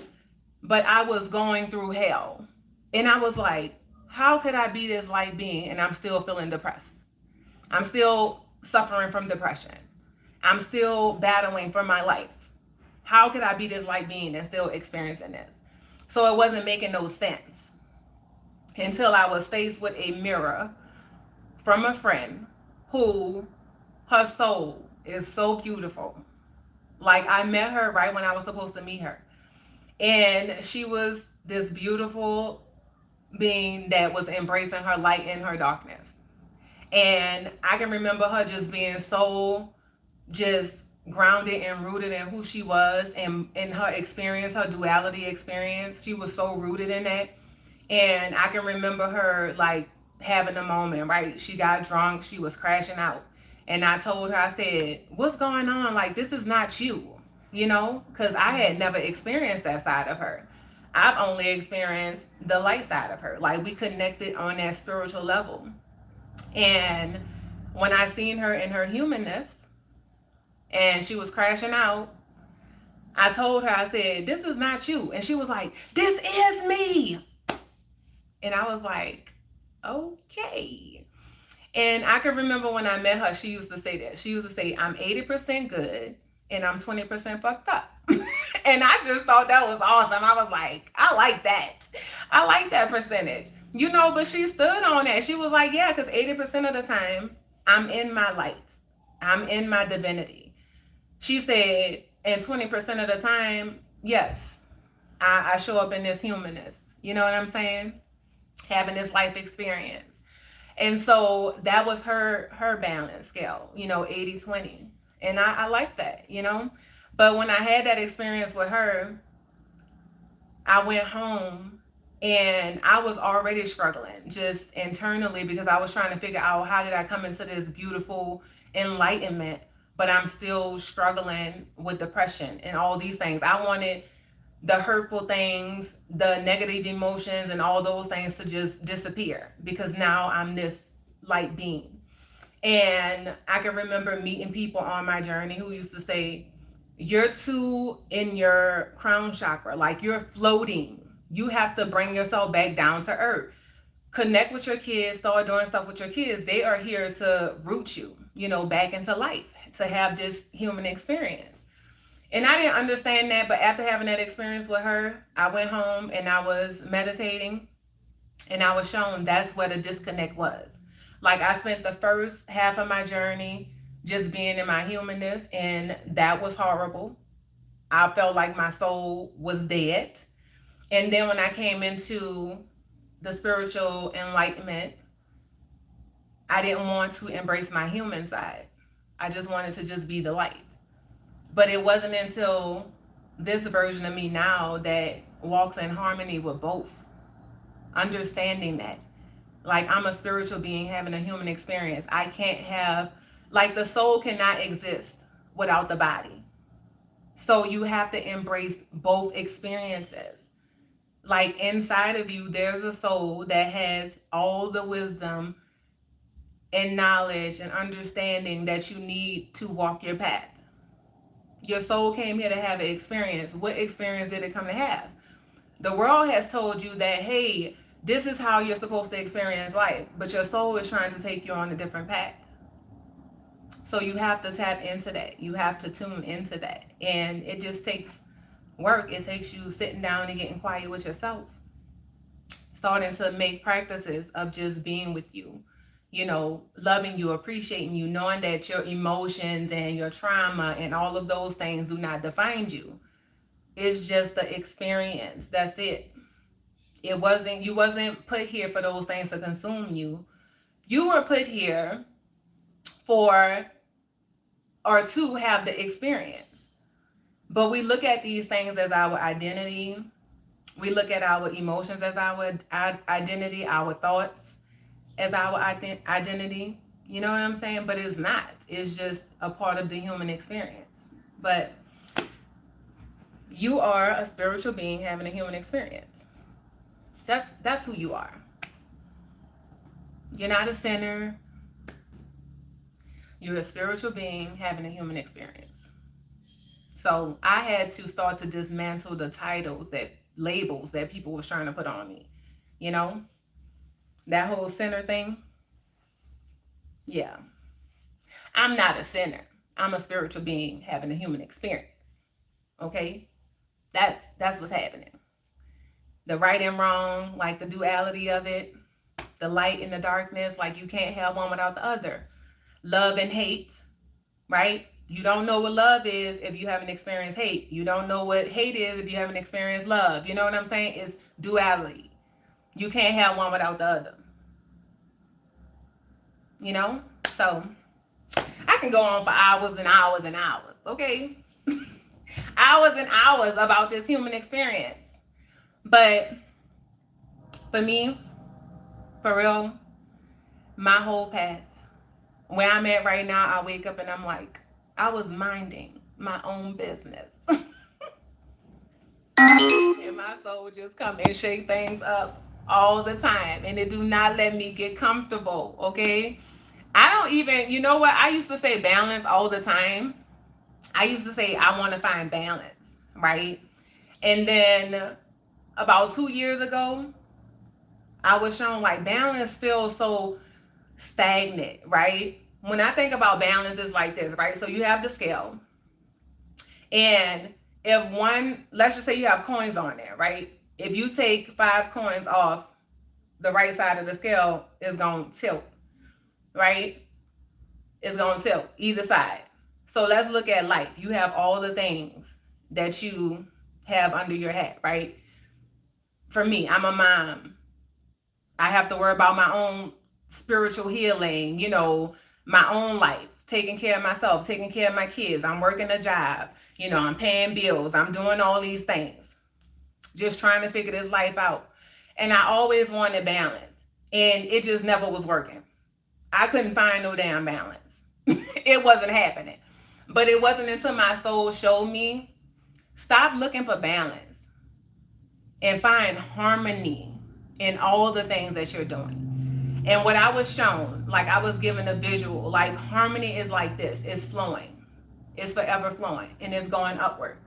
But I was going through hell. And I was like, how could I be this light being and I'm still feeling depressed? I'm still suffering from depression. I'm still battling for my life. How could I be this light being and still experiencing this? So it wasn't making no sense until I was faced with a mirror from a friend who, her soul is so beautiful. Like I met her right when I was supposed to meet her. And she was this beautiful being that was embracing her light and her darkness. And I can remember her just being so just grounded and rooted in who she was and in her experience, her duality experience. She was so rooted in that. And I can remember her like having a moment, right? She got drunk, she was crashing out. And I told her, I said, what's going on? Like, this is not you, you know? Because I had never experienced that side of her. I've only experienced the light side of her. Like, we connected on that spiritual level. And when I seen her in her humanness, and she was crashing out, I told her, I said, this is not you. And she was like, this is me. And I was like, okay. And I can remember when I met her, she used to say that. She used to say, I'm 80% good and I'm 20% fucked up. And I just thought that was awesome. I was like, I like that. I like that percentage. You know, but she stood on that. She was like, yeah, because 80% of the time, I'm in my light. I'm in my divinity. She said, and 20% of the time, yes, I show up in this humanness. You know what I'm saying? Having this life experience. And so that was her balance scale, you know, 80-20. And I like that, you know. But when I had that experience with her, I went home and I was already struggling just internally because I was trying to figure out how did I come into this beautiful enlightenment, but I'm still struggling with depression and all these things. I wanted the hurtful things, the negative emotions and all those things to just disappear because now I'm this light being. And I can remember meeting people on my journey who used to say, you're too in your crown chakra, like you're floating. You have to bring yourself back down to earth. Connect with your kids, start doing stuff with your kids. They are here to root you, you know, back into life, to have this human experience. And I didn't understand that, but after having that experience with her, I went home and I was meditating and I was shown that's where the disconnect was. Like I spent the first half of my journey just being in my humanness, and that was horrible. I felt like my soul was dead. And then when I came into the spiritual enlightenment, I didn't want to embrace my human side. I just wanted to just be the light. But it wasn't until this version of me now that walks in harmony with both. Understanding that. Like I'm a spiritual being having a human experience. I can't have, like the soul cannot exist without the body. So you have to embrace both experiences. Like inside of you, there's a soul that has all the wisdom and knowledge and understanding that you need to walk your path. Your soul came here to have an experience. What experience did it come to have? The world has told you that, hey, this is how you're supposed to experience life, but your soul is trying to take you on a different path. So you have to tap into that. You have to tune into that. And it just takes work. It takes you sitting down and getting quiet with yourself. Starting to make practices of just being with you. You know, loving you, appreciating you, knowing that your emotions and your trauma and all of those things do not define you. It's just the experience. That's it. You wasn't put here for those things to consume you. You were put here for or to have the experience. But we look at these things as our identity. We look at our emotions as our identity, our thoughts. as our identity. You know what I'm saying? But it's not. It's just a part of the human experience. But you are a spiritual being having a human experience. That's who you are. You're not a sinner. You're a spiritual being having a human experience. So I had to start to dismantle the labels that people was trying to put on me. You know, that whole sinner thing. Yeah. I'm not a sinner. I'm a spiritual being having a human experience. Okay? That's what's happening. The right and wrong, like the duality of it, the light and the darkness, like you can't have one without the other. Love and hate, right? You don't know what love is if you haven't experienced hate. You don't know what hate is if you haven't experienced love. You know what I'm saying? It's duality. You can't have one without the other. You know? So I can go on for hours and hours and hours, okay? Hours and hours about this human experience. But for me, for real, my whole path, where I'm at right now, I wake up and I'm like, I was minding my own business. And my soul just come and shake things up all the time. And it do not let me get comfortable, okay? I don't even, you know what? I used to say balance all the time. I used to say I want to find balance, right? And then about 2 years ago, I was shown like balance feels so stagnant, right? When I think about balance, it's like this, right? So you have the scale. And if let's just say you have coins on there, right? If you take 5 coins off, the right side of the scale is going to tilt, right? It's going to tilt either side. So let's look at life. You have all the things that you have under your hat, right? For me, I'm a mom. I have to worry about my own spiritual healing, you know, my own life, taking care of myself, taking care of my kids. I'm working a job, you know, I'm paying bills. I'm doing all these things, just trying to figure this life out. And I always wanted balance, and it just never was working. I couldn't find no damn balance. It wasn't happening. But it wasn't until my soul showed me, stop looking for balance and find harmony in all the things that you're doing. And what I was shown, like I was given a visual, like harmony is like this, it's flowing. It's forever flowing and it's going upward.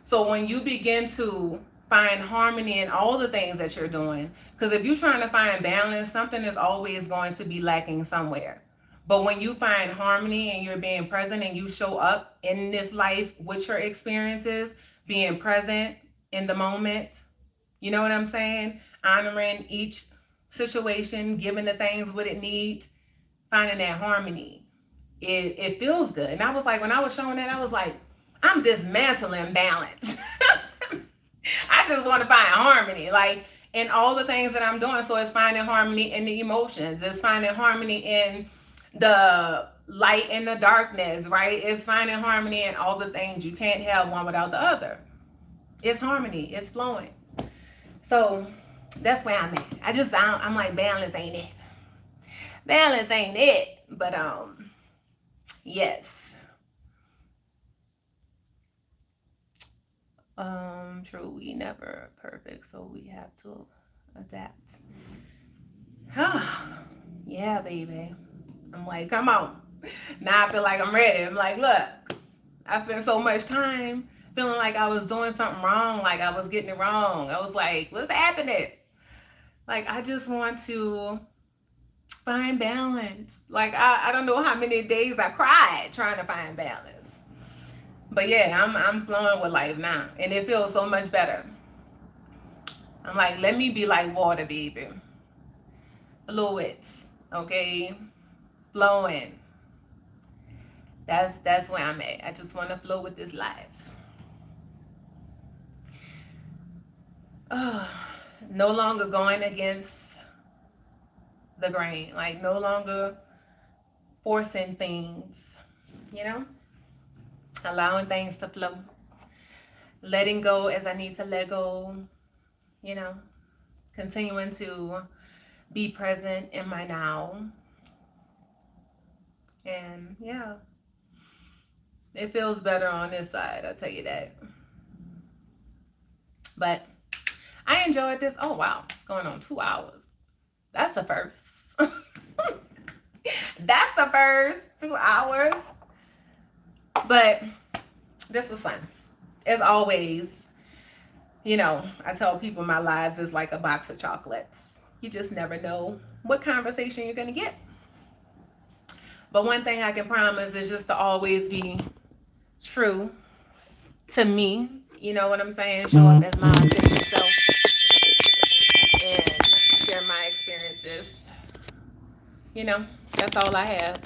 So when you begin to find harmony in all the things that you're doing, because if you're trying to find balance, something is always going to be lacking somewhere. But when you find harmony and you're being present and you show up in this life with your experiences, being present in the moment, you know what I'm saying? Honoring each situation, giving the things what it needs, finding that harmony. It feels good. And I was like, when I was showing that, I was like, I'm dismantling balance. I just want to find harmony, like in all the things that I'm doing. So it's finding harmony in the emotions. It's finding harmony in the light and the darkness, right? It's finding harmony in all the things. You can't have one without the other. It's harmony. It's flowing. So that's where I'm at. I'm like, balance ain't it. Balance ain't it. But yes. True, we never perfect, so we have to adapt. Yeah, baby. I'm like, come on. Now I feel like I'm ready. I'm like, look, I spent so much time feeling like I was doing something wrong, like I was getting it wrong. I was like, what's happening? Like, I just want to find balance. Like, I don't know how many days I cried trying to find balance. But yeah, I'm flowing with life now, and it feels so much better. I'm like, let me be like water, baby. Fluids, okay? Flowing. That's where I'm at. I just want to flow with this life. No longer going against the grain, like no longer forcing things, you know? Allowing things to flow. Letting go as I need to let go, you know? Continuing to be present in my now. And yeah, it feels better on this side, I'll tell you that. But I enjoyed this. Oh wow, it's going on 2 hours. That's a first. That's a first. 2 hours. But this was fun. As always, I tell people my lives is like a box of chocolates. You just never know what conversation you're going to get. But one thing I can promise is just to always be true to me. You know what I'm saying? Show up as my authentic self and share my experiences. That's all I have.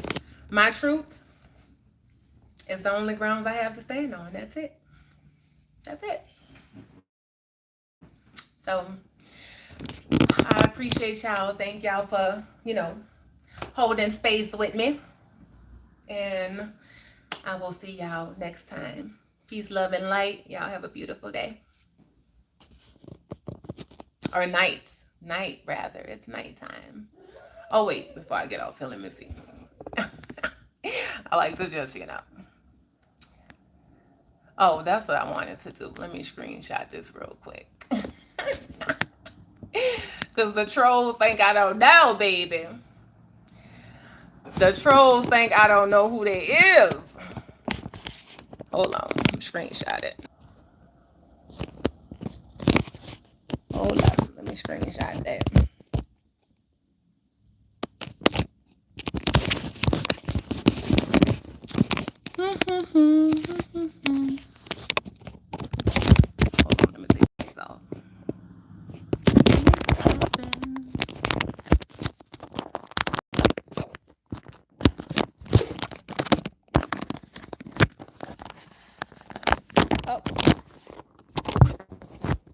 My truth is the only grounds I have to stand on. That's it. That's it. So I appreciate y'all. Thank y'all for, holding space with me. And I will see y'all next time. Peace, love, and light. Y'all have a beautiful day. Or night. Night, rather. It's nighttime. Oh, wait. Before I get off here, let me see. I like to just, Oh, that's what I wanted to do. Let me screenshot this real quick. Because the trolls think I don't know, baby. The trolls think I don't know who they is. Hold on. Screenshot it. Hold on. Let me screenshot that.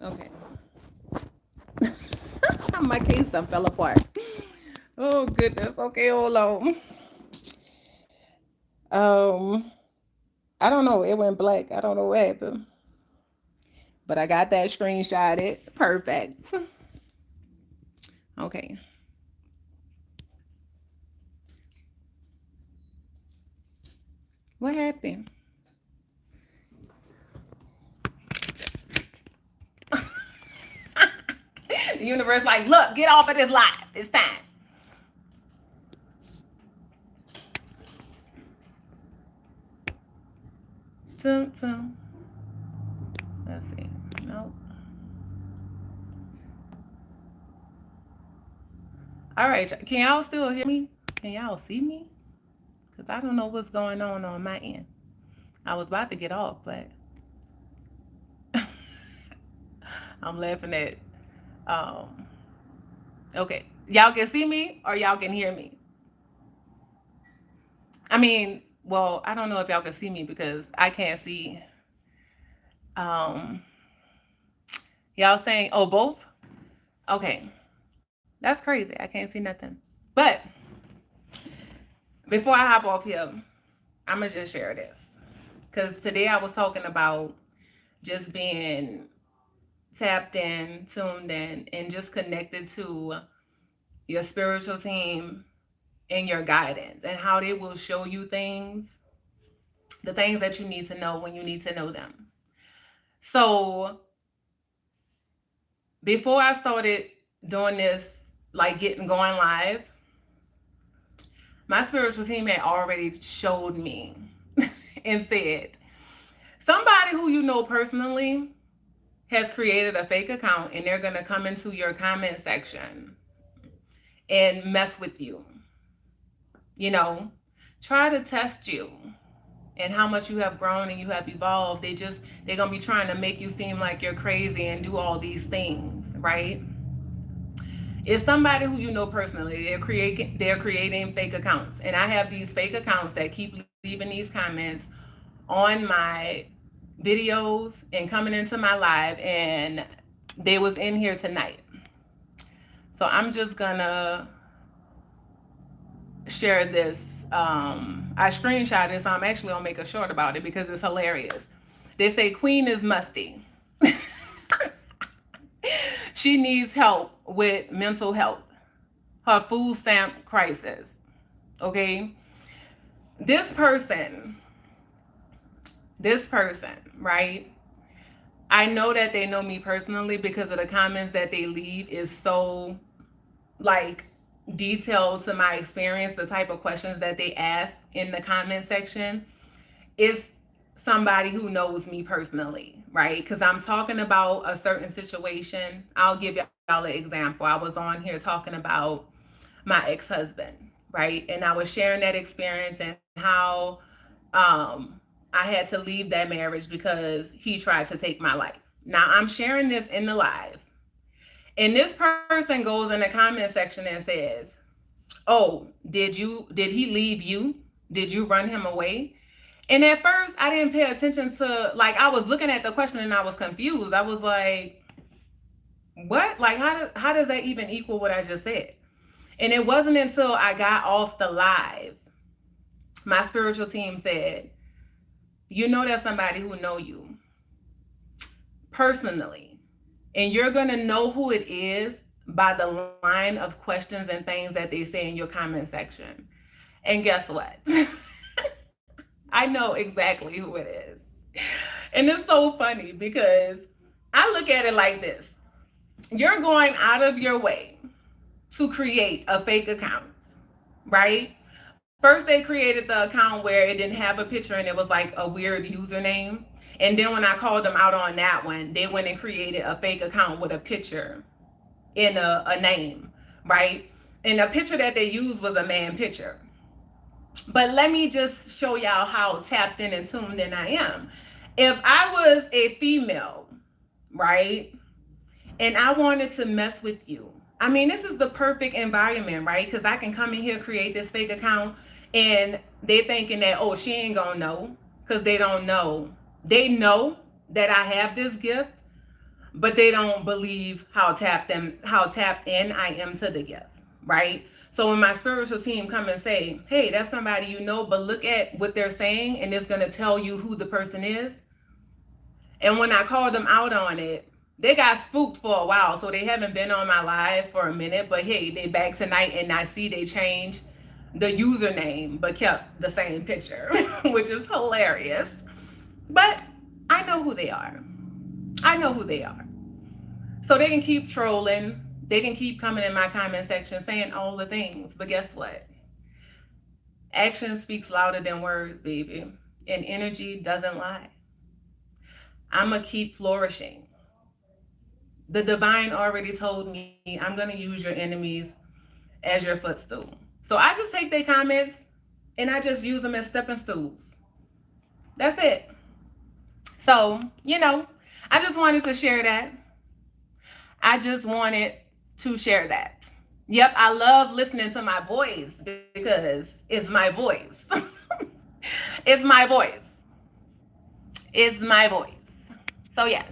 Okay. My case done fell apart. Oh goodness. Okay, hold on. I don't know. It went black. I don't know what happened. But I got that screenshotted. Perfect. Okay. What happened? The universe like, look, get off of this live. It's time. Let's see. Nope. All right. Can y'all still hear me? Can y'all see me? Because I don't know what's going on my end. I was about to get off, but I'm laughing at okay. Y'all can see me or y'all can hear me? I mean, well, I don't know if y'all can see me because I can't see. Y'all saying, oh, both? Okay. That's crazy. I can't see nothing. But before I hop off here, I'm going to just share this. Because today I was talking about just being tapped in, tuned in, and just connected to your spiritual team and your guidance and how they will show you things, the things that you need to know when you need to know them. So before I started doing this, like going live, my spiritual team had already showed me and said, somebody who you know personally has created a fake account and they're going to come into your comment section and mess with you. Try to test you and how much you have grown and you have evolved. They're going to be trying to make you seem like you're crazy and do all these things, right? It's somebody who you know personally. They're creating fake accounts. And I have these fake accounts that keep leaving these comments on my videos and coming into my live, and they was in here tonight. So I'm just gonna share this. I screenshot it, so I'm actually gonna make a short about it because it's hilarious. They say Queen is musty. She needs help with mental health. her food stamp crisis. Okay? This person, right? I know that they know me personally because of the comments that they leave is so like detailed to my experience, the type of questions that they ask in the comment section. Is somebody who knows me personally, right? Because I'm talking about a certain situation. I'll give y'all an example. I was on here talking about my ex-husband, right? And I was sharing that experience and how I had to leave that marriage because he tried to take my life. Now I'm sharing this in the live. And this person goes in the comment section and says, "Oh, did he leave you? Did you run him away?" And at first I didn't pay attention to, like, I was looking at the question and I was confused. I was like, what? Like, how does that even equal what I just said? And it wasn't until I got off the live, my spiritual team said, you know, that's somebody who know you personally. And you're going to know who it is by the line of questions and things that they say in your comment section. And guess what? I know exactly who it is. And it's so funny because I look at it like this. You're going out of your way to create a fake account, right? First, they created the account where it didn't have a picture and it was like a weird username. And then when I called them out on that one, they went and created a fake account with a picture in a name, right? And the picture that they used was a man picture. But let me just show y'all how tapped in and tuned in I am. If I was a female, right, and I wanted to mess with you, I mean, this is the perfect environment, right? Because I can come in here, create this fake account, and they thinking that, oh, she ain't gonna know, because they don't know. They know that I have this gift, but they don't believe how tapped in I am to the gift, right? So when my spiritual team come and say, hey, that's somebody you know, but look at what they're saying, and it's gonna tell you who the person is. And when I called them out on it, they got spooked for a while, so they haven't been on my live for a minute, but hey, they back tonight, and I see they changed the username, but kept the same picture, which is hilarious. But I know who they are. I know who they are. So they can keep trolling. They can keep coming in my comment section saying all the things. But guess what? Action speaks louder than words, baby. And energy doesn't lie. I'm going to keep flourishing. The divine already told me I'm going to use your enemies as your footstool. So I just take their comments and I just use them as stepping stools. That's it. So, you know, I just wanted to share that. Yep, I love listening to my voice because it's my voice. It's my voice. It's my voice. So yes.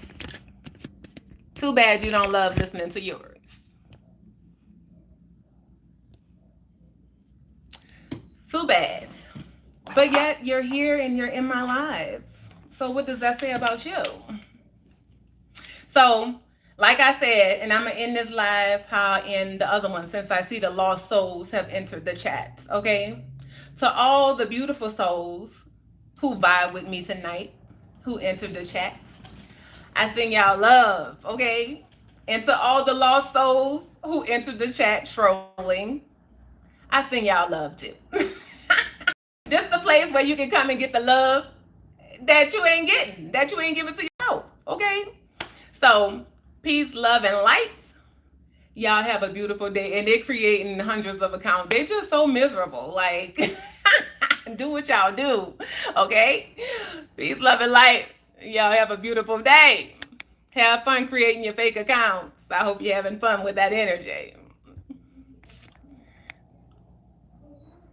Too bad you don't love listening to yours. Too bad. But yet you're here and you're in my life. So what does that say about you? So, like I said, and I'm going to end this live how I end the other one since I see the lost souls have entered the chats, okay? To all the beautiful souls who vibe with me tonight, who entered the chats, I send y'all love, okay? And to all the lost souls who entered the chat trolling, I send y'all love too. This is the place where you can come and get the love that you ain't getting, that you ain't giving to yourself, okay? So, peace, love, and light. Y'all have a beautiful day. And they're creating hundreds of accounts. They're just so miserable. Like, do what y'all do, okay? Peace, love, and light. Y'all have a beautiful day. Have fun creating your fake accounts. I hope you're having fun with that energy.